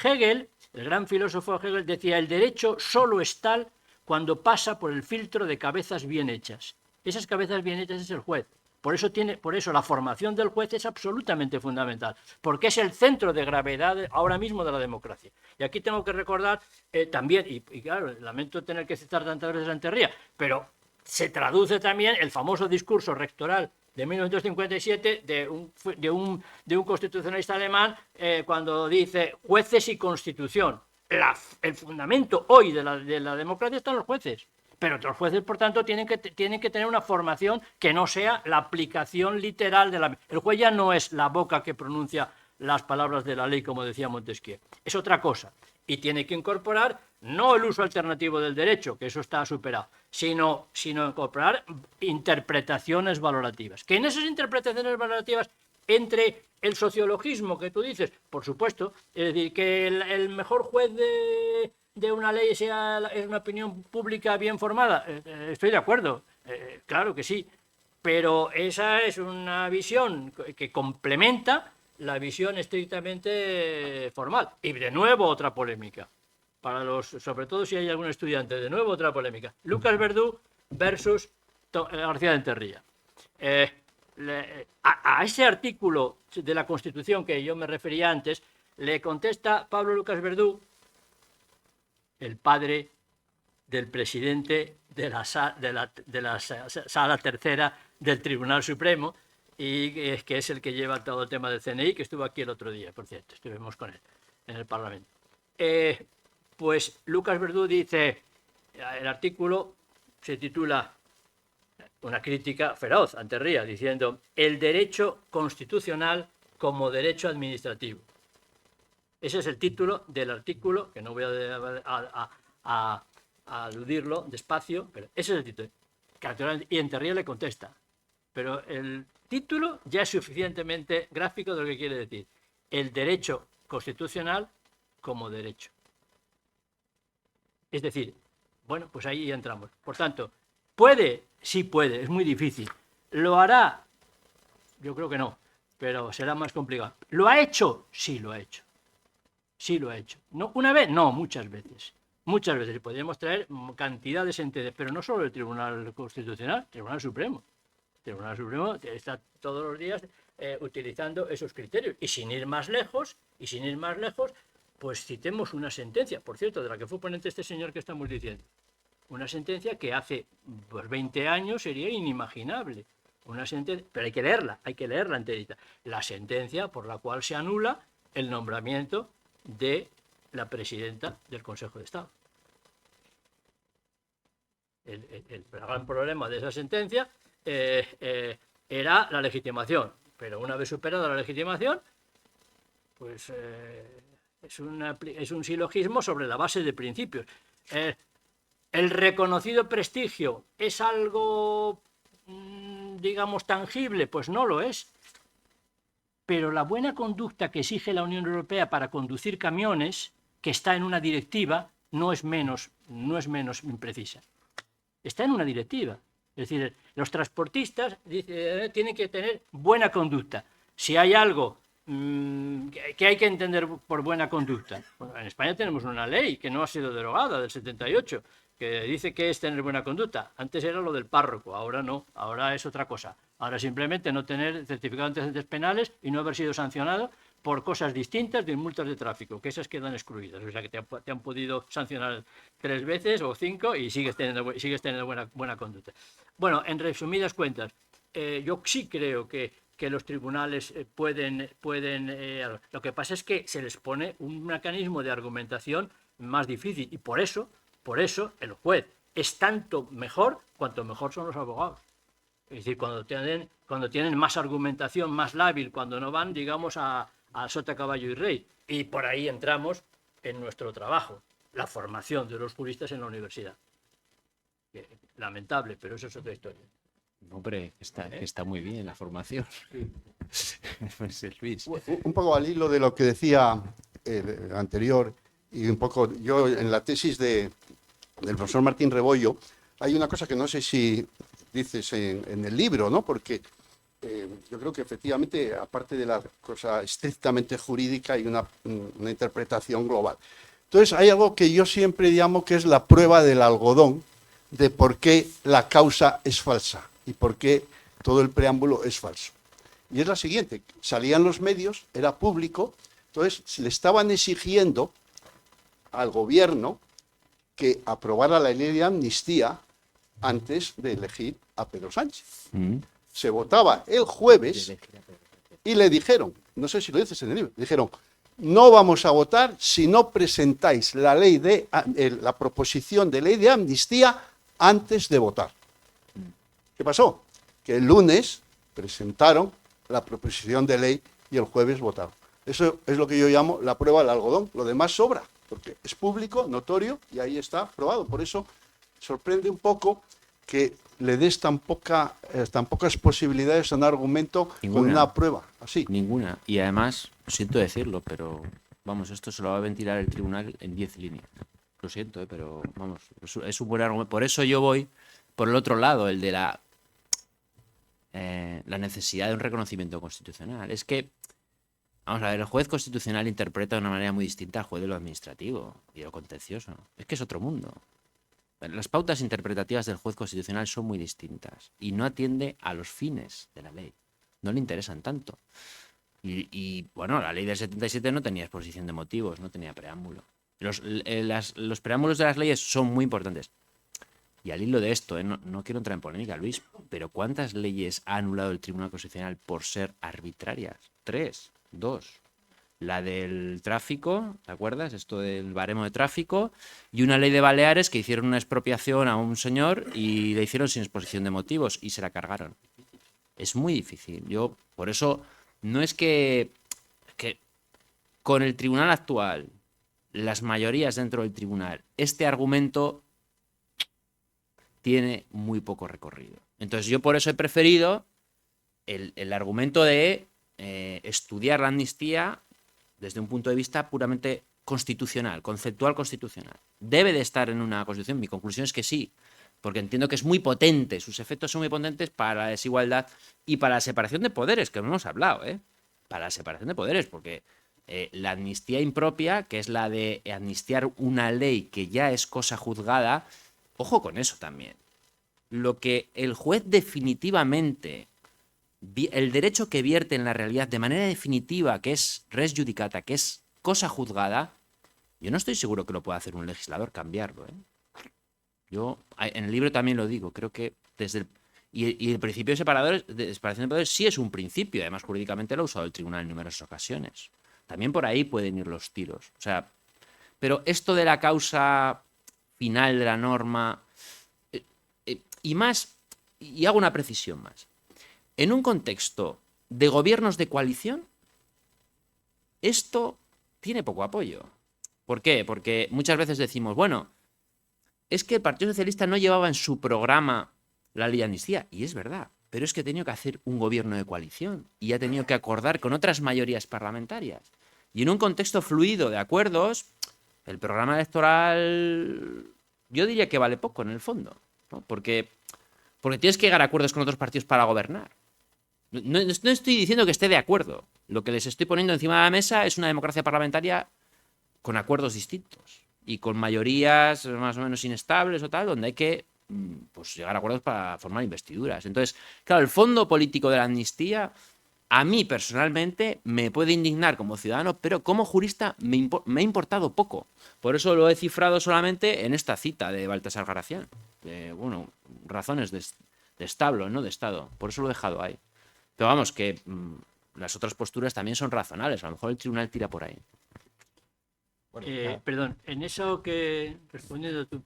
Hegel, el gran filósofo Hegel, decía: el derecho solo es tal cuando pasa por el filtro de cabezas bien hechas. Esas cabezas bien hechas es el juez. Por eso la formación del juez es absolutamente fundamental, porque es el centro de gravedad ahora mismo de la democracia. Y aquí tengo que recordar también, y claro, lamento tener que citar tantas veces a Enterría, pero se traduce también el famoso discurso rectoral de 1957 de un constitucionalista alemán cuando dice jueces y constitución. El fundamento hoy de la democracia están los jueces. Pero los jueces, por tanto, tienen que tener una formación que no sea la aplicación literal de la... El juez ya no es la boca que pronuncia las palabras de la ley, como decía Montesquieu. Es otra cosa. Y tiene que incorporar no el uso alternativo del derecho, que eso está superado, sino incorporar interpretaciones valorativas. Que en esas interpretaciones valorativas entre el sociologismo que tú dices, por supuesto, es decir, que el mejor juez de una ley es una opinión pública bien formada, estoy de acuerdo, claro que sí, pero esa es una visión que complementa la visión estrictamente formal. Y de nuevo otra polémica, sobre todo si hay algún estudiante, de nuevo otra polémica. Lucas Verdú versus García de Enterría. A ese artículo de la Constitución que yo me refería antes, le contesta Pablo Lucas Verdú, el padre del presidente de la Sala Tercera del Tribunal Supremo, y que es el que lleva todo el tema del CNI, que estuvo aquí el otro día, por cierto, estuvimos con él en el Parlamento. Pues Lucas Verdú dice, el artículo se titula una crítica feroz a Enterría, diciendo el derecho constitucional como derecho administrativo. Ese es el título del artículo, que no voy a aludirlo despacio, pero ese es el título. Y Enterría le contesta. Pero el título ya es suficientemente gráfico de lo que quiere decir. El derecho constitucional como derecho. Es decir, bueno, pues ahí entramos. Por tanto, ¿puede? Sí puede, es muy difícil. ¿Lo hará? Yo creo que no, pero será más complicado. ¿Lo ha hecho? Sí, lo ha hecho. Sí lo ha hecho. ¿No una vez? No, muchas veces. Muchas veces. Y podríamos traer cantidad de sentencias, pero no solo el Tribunal Constitucional, el Tribunal Supremo. El Tribunal Supremo está todos los días utilizando esos criterios. Y sin ir más lejos, pues citemos una sentencia, por cierto, de la que fue ponente este señor que estamos diciendo. Una sentencia que hace 20 años sería inimaginable. Una sentencia, pero hay que leerla enterita. La sentencia por la cual se anula el nombramiento de la presidenta del Consejo de Estado. El gran problema de esa sentencia era la legitimación, pero una vez superada la legitimación, pues es un silogismo sobre la base de principios. ¿El reconocido prestigio es algo, digamos, tangible? Pues no lo es. Pero la buena conducta que exige la Unión Europea para conducir camiones, que está en una directiva, no es menos imprecisa. Está en una directiva. Es decir, los transportistas tienen que tener buena conducta. Si hay algo ¿Qué hay que entender por buena conducta? Bueno, en España tenemos una ley que no ha sido derogada, del 78, que dice que es tener buena conducta. Antes era lo del párroco, ahora no, ahora es otra cosa. Ahora simplemente no tener certificado de antecedentes penales y no haber sido sancionado por cosas distintas de multas de tráfico, que esas quedan excluidas. O sea, que te han podido sancionar 3 veces o 5 y sigues teniendo buena conducta. Bueno, en resumidas cuentas, yo sí creo que los tribunales pueden lo que pasa es que se les pone un mecanismo de argumentación más difícil y por eso el juez es tanto mejor cuanto mejor son los abogados. Es decir, cuando tienen más argumentación, más lábil, cuando no van, digamos, a sota, caballo y rey. Y por ahí entramos en nuestro trabajo, la formación de los juristas en la universidad. Lamentable, pero eso es otra historia. Hombre, está muy bien la formación. Pues, Luis. Un poco al hilo de lo que decía el anterior, y un poco yo en la tesis del profesor Martín Rebollo, hay una cosa que no sé si dices en el libro, ¿no? Porque yo creo que efectivamente, aparte de la cosa estrictamente jurídica, hay una interpretación global. Entonces, hay algo que yo siempre llamo que es la prueba del algodón de por qué la causa es falsa y por qué todo el preámbulo es falso. Y es la siguiente: salían los medios, era público, entonces le estaban exigiendo al gobierno que aprobara la ley de amnistía antes de elegir a Pedro Sánchez. Se votaba el jueves y le dijeron, no sé si lo dices en el libro, dijeron: no vamos a votar si no presentáis la proposición de ley de amnistía antes de votar. ¿Qué pasó? Que el lunes presentaron la proposición de ley y el jueves votaron. Eso es lo que yo llamo la prueba del algodón. Lo demás sobra, porque es público, notorio, y ahí está probado. Por eso sorprende un poco que le des tan pocas posibilidades a un argumento con una prueba así. Ninguna. Y además, siento decirlo, pero vamos, esto se lo va a ventilar el tribunal en 10 líneas. Lo siento, pero vamos, es un buen argumento. Por eso yo voy por el otro lado, el de la necesidad de un reconocimiento constitucional. Es que, vamos a ver, el juez constitucional interpreta de una manera muy distinta al juez de lo administrativo y de lo contencioso. Es que es otro mundo. Las pautas interpretativas del juez constitucional son muy distintas y no atiende a los fines de la ley. No le interesan tanto. Y bueno, la ley del 77 no tenía exposición de motivos, no tenía preámbulo. Los preámbulos de las leyes son muy importantes. Y al hilo de esto, no quiero entrar en polémica, Luis, pero ¿cuántas leyes ha anulado el Tribunal Constitucional por ser arbitrarias? 3, 2. La del tráfico, ¿te acuerdas? Esto del baremo de tráfico. Y una ley de Baleares que hicieron una expropiación a un señor y le hicieron sin exposición de motivos y se la cargaron. Es muy difícil. Yo, por eso, no es que con el tribunal actual, las mayorías dentro del tribunal, este argumento tiene muy poco recorrido. Entonces yo por eso he preferido el argumento de estudiar la amnistía desde un punto de vista puramente constitucional, conceptual constitucional. ¿Debe de estar en una constitución? Mi conclusión es que sí, porque entiendo que es muy potente, sus efectos son muy potentes para la desigualdad y para la separación de poderes, que no hemos hablado, para la separación de poderes, porque la amnistía impropia, que es la de amnistiar una ley que ya es cosa juzgada, ojo con eso también. Lo que el juez definitivamente, el derecho que vierte en la realidad de manera definitiva, que es res judicata, que es cosa juzgada, yo no estoy seguro que lo pueda hacer un legislador cambiarlo. Yo en el libro también lo digo, creo que desde el principio de separación de poderes sí es un principio, además jurídicamente lo ha usado el tribunal en numerosas ocasiones. También por ahí pueden ir los tiros. O sea, pero esto de la causa final de la norma, y hago una precisión más. En un contexto de gobiernos de coalición, esto tiene poco apoyo. ¿Por qué? Porque muchas veces decimos, bueno, es que el Partido Socialista no llevaba en su programa la ley de amnistía, y es verdad, pero es que ha tenido que hacer un gobierno de coalición y ha tenido que acordar con otras mayorías parlamentarias. Y en un contexto fluido de acuerdos, el programa electoral yo diría que vale poco en el fondo, ¿no? Porque tienes que llegar a acuerdos con otros partidos para gobernar. No estoy diciendo que esté de acuerdo. Lo que les estoy poniendo encima de la mesa es una democracia parlamentaria con acuerdos distintos y con mayorías más o menos inestables o tal, donde hay que pues, llegar a acuerdos para formar investiduras. Entonces, claro, el fondo político de la amnistía a mí personalmente me puede indignar como ciudadano, pero como jurista me ha importado poco. Por eso lo he cifrado solamente en esta cita de Baltasar Gracián. Bueno, razones de establo, no de Estado. Por eso lo he dejado ahí. Pero vamos, que las otras posturas también son razonables. A lo mejor el tribunal tira por ahí. Perdón, en eso que, respondiendo tú,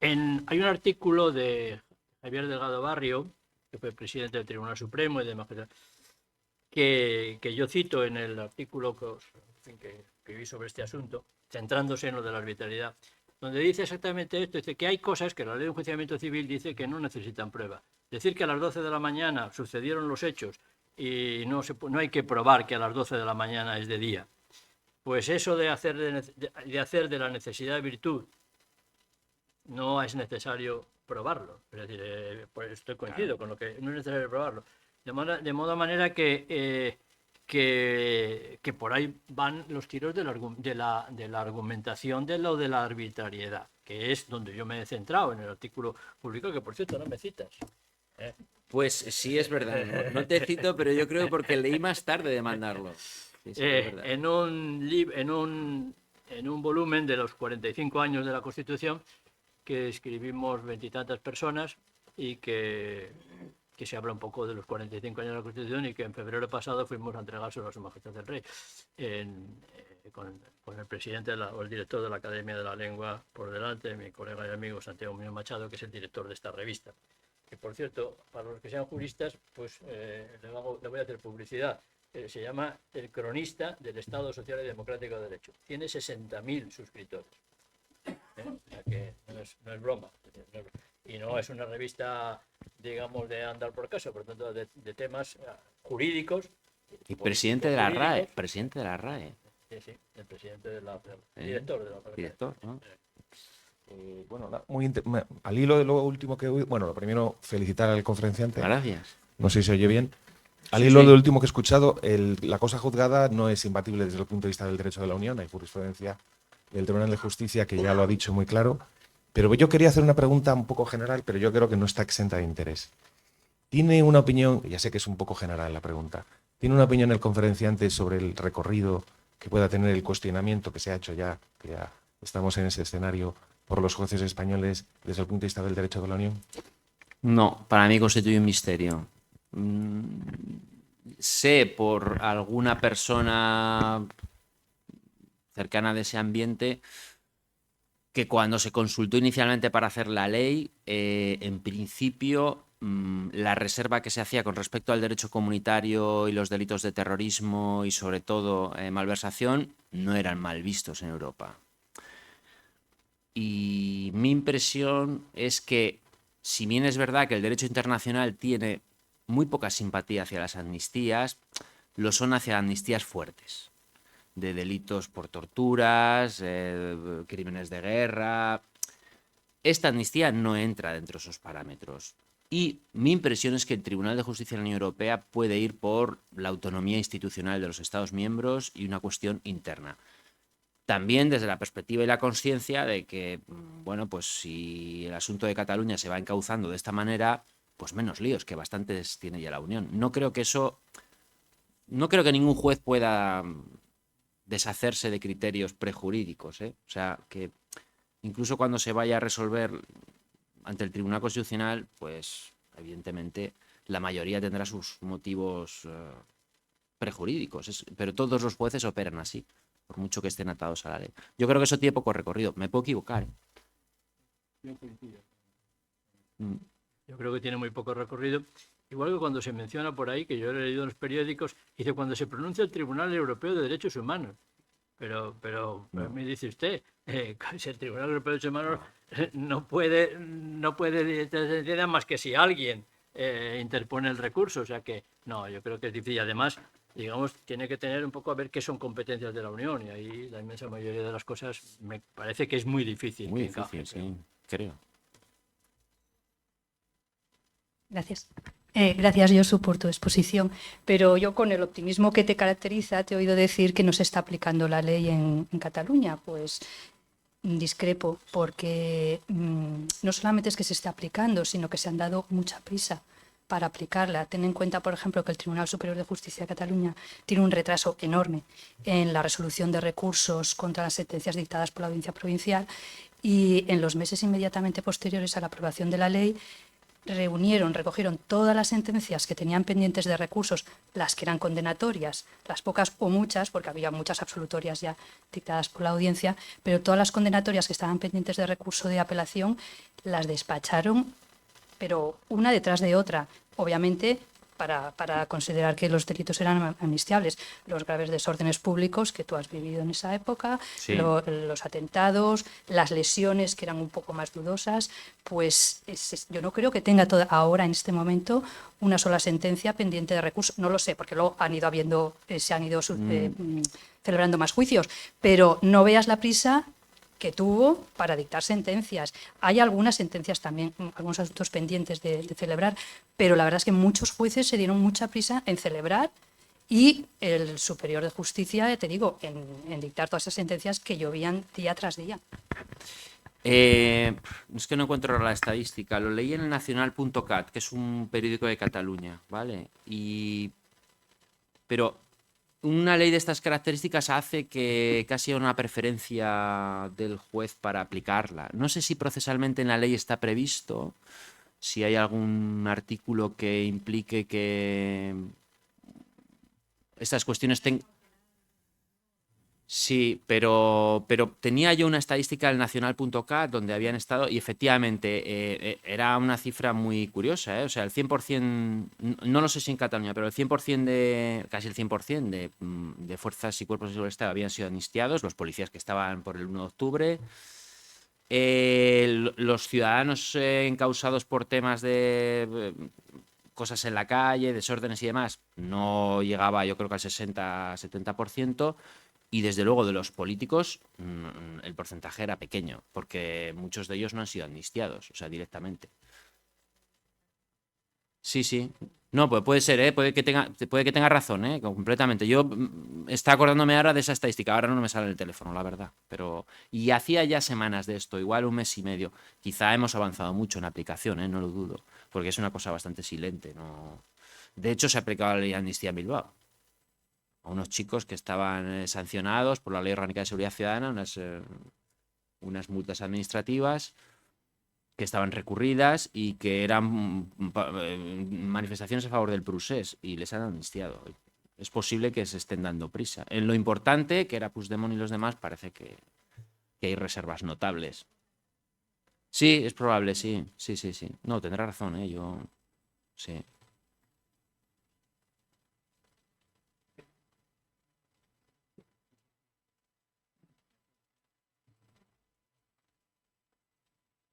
hay un artículo de Javier Delgado Barrio, que fue presidente del Tribunal Supremo y de Magistrado, que yo cito en el artículo que vi sobre este asunto, centrándose en lo de la arbitrariedad, donde dice exactamente esto, dice que hay cosas que la ley de enjuiciamiento civil dice que no necesitan prueba. Decir que a las 12 de la mañana sucedieron los hechos y no hay que probar que a las 12 de la mañana es de día. Pues eso de hacer de la necesidad virtud no es necesario probarlo. Es decir, pues estoy coincido con lo que no es necesario probarlo. De modo manera que por ahí van los tiros de la argumentación de lo de la arbitrariedad, que es donde yo me he centrado en el artículo publicado, que por cierto no me citas. Pues sí, es verdad. No te cito, pero yo creo porque leí más tarde de mandarlo. Sí, es verdad. En un volumen de los 45 años de la Constitución, que escribimos 20 y tantas personas y que se habla un poco de los 45 años de la Constitución y que en febrero pasado fuimos a entregárselo a Su Majestad el Rey, con el presidente o el director de la Academia de la Lengua por delante, mi colega y amigo Santiago Muñoz Machado, que es el director de esta revista. Que por cierto, para los que sean juristas, pues le voy a hacer publicidad. Se llama El Cronista del Estado Social y Democrático de Derecho. Tiene 60.000 suscriptores. O sea que no es broma. Y no es una revista, digamos, de andar por casa, por tanto, de temas jurídicos. Y presidente de la RAE. Presidente de la RAE. Sí, el presidente de la director de la RAE. Director, ¿no? Bueno, al hilo de lo último que... Bueno, lo primero, felicitar al conferenciante. Gracias. No sé si se oye bien. Al Sí, hilo sí. de lo último que he escuchado, la cosa juzgada no es imbatible desde el punto de vista del derecho de la Unión. Hay jurisprudencia del Tribunal de Justicia que ya lo ha dicho muy claro. Pero yo quería hacer una pregunta un poco general, pero yo creo que no está exenta de interés. ¿Tiene una opinión, ya sé que es un poco general la pregunta, ¿tiene una opinión el conferenciante sobre el recorrido que pueda tener el cuestionamiento que se ha hecho ya, que ya estamos en ese escenario, por los jueces españoles desde el punto de vista del derecho de la Unión? No, para mí constituye un misterio. Sé por alguna persona cercana de ese ambiente que cuando se consultó inicialmente para hacer la ley, en principio la reserva que se hacía con respecto al derecho comunitario y los delitos de terrorismo y sobre todo malversación no eran mal vistos en Europa. Y mi impresión es que, si bien es verdad que el derecho internacional tiene muy poca simpatía hacia las amnistías, lo son hacia amnistías fuertes, de delitos por torturas, crímenes de guerra. Esta amnistía no entra dentro de esos parámetros. Y mi impresión es que el Tribunal de Justicia de la Unión Europea puede ir por la autonomía institucional de los Estados miembros y una cuestión interna. También desde la perspectiva y la conciencia de que, bueno, pues si el asunto de Cataluña se va encauzando de esta manera, pues menos líos, que bastantes tiene ya la Unión. No creo que ningún juez pueda deshacerse de criterios prejurídicos, ¿eh? O sea, que incluso cuando se vaya a resolver ante el Tribunal Constitucional, pues evidentemente la mayoría tendrá sus motivos prejurídicos, pero todos los jueces operan así, por mucho que estén atados a la ley. Yo creo que eso tiene poco recorrido. Me puedo equivocar, ¿eh? Yo creo que tiene muy poco recorrido. Igual que cuando se menciona por ahí, que yo he leído en los periódicos, dice cuando se pronuncia el Tribunal Europeo de Derechos Humanos. Pero me dice usted, si el Tribunal Europeo de Derechos Humanos no puede nada más que si alguien interpone el recurso. O sea que, no, yo creo que es difícil. Además, digamos, tiene que tener un poco a ver qué son competencias de la Unión. Y ahí la inmensa mayoría de las cosas me parece que es muy difícil. Muy que encaje, difícil, sí, creo. Gracias. Gracias, Josu, por tu exposición. Pero yo, con el optimismo que te caracteriza, te he oído decir que no se está aplicando la ley en Cataluña. Pues discrepo, porque no solamente es que se esté aplicando, sino que se han dado mucha prisa para aplicarla. Ten en cuenta, por ejemplo, que el Tribunal Superior de Justicia de Cataluña tiene un retraso enorme en la resolución de recursos contra las sentencias dictadas por la Audiencia Provincial, y en los meses inmediatamente posteriores a la aprobación de la ley recogieron todas las sentencias que tenían pendientes de recursos, las que eran condenatorias, las pocas o muchas, porque había muchas absolutorias ya dictadas por la audiencia, pero todas las condenatorias que estaban pendientes de recurso de apelación las despacharon, pero una detrás de otra, obviamente para considerar que los delitos eran amnistiables. Los graves desórdenes públicos que tú has vivido en esa época, Sí. los atentados, las lesiones que eran un poco más dudosas, pues yo no creo que tenga ahora, en este momento, una sola sentencia pendiente de recurso. No lo sé, porque luego se han ido celebrando más juicios, pero no veas la prisa que tuvo para dictar sentencias. Hay algunas sentencias también, algunos asuntos pendientes de celebrar, pero la verdad es que muchos jueces se dieron mucha prisa en celebrar, y el Superior de Justicia, te digo, en dictar todas esas sentencias que llovían día tras día. Es que no encuentro la estadística. Lo leí en el nacional.cat, que es un periódico de Cataluña, ¿vale? Pero una ley de estas características hace que casi haya una preferencia del juez para aplicarla. No sé si procesalmente en la ley está previsto, si hay algún artículo que implique que estas cuestiones Sí, pero tenía yo una estadística del nacional.cat donde habían estado y efectivamente era una cifra muy curiosa, ¿eh? O sea, el 100%, no lo sé si en Cataluña, pero el 100% casi el 100% de fuerzas y cuerpos de seguridad habían sido amnistiados, los policías que estaban por el 1 de octubre. Los ciudadanos encausados por temas de cosas en la calle, desórdenes y demás, no llegaba, yo creo que al 60-70%. Y desde luego de los políticos el porcentaje era pequeño, porque muchos de ellos no han sido amnistiados, o sea, directamente. Sí, sí. No, pues puede ser, puede que tenga razón, completamente. Yo estaba acordándome ahora de esa estadística, ahora no me sale el teléfono, la verdad. Y hacía ya semanas de esto, igual un mes y medio. Quizá hemos avanzado mucho en aplicación, no lo dudo, porque es una cosa bastante silente, ¿no? De hecho, se ha aplicado la ley de amnistía en Bilbao a unos chicos que estaban sancionados por la Ley Orgánica de Seguridad Ciudadana, unas multas administrativas que estaban recurridas y que eran manifestaciones a favor del procés, y les han amnistiado. Es posible que se estén dando prisa. En lo importante, que era Puigdemont y los demás, parece que hay reservas notables. Sí, es probable, sí. Sí. No, tendrá razón, yo... Sí.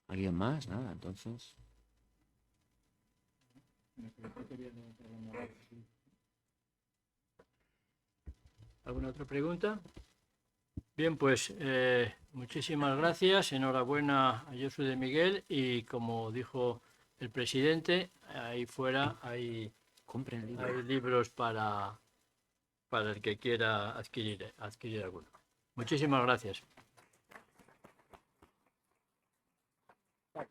¿Alguien más? Nada, entonces. ¿Alguna otra pregunta? Bien, pues muchísimas gracias. Enhorabuena a Josu de Miguel. Y como dijo el presidente, ahí fuera hay libros para el que quiera adquirir alguno. Muchísimas gracias.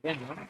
Bien, ¿no?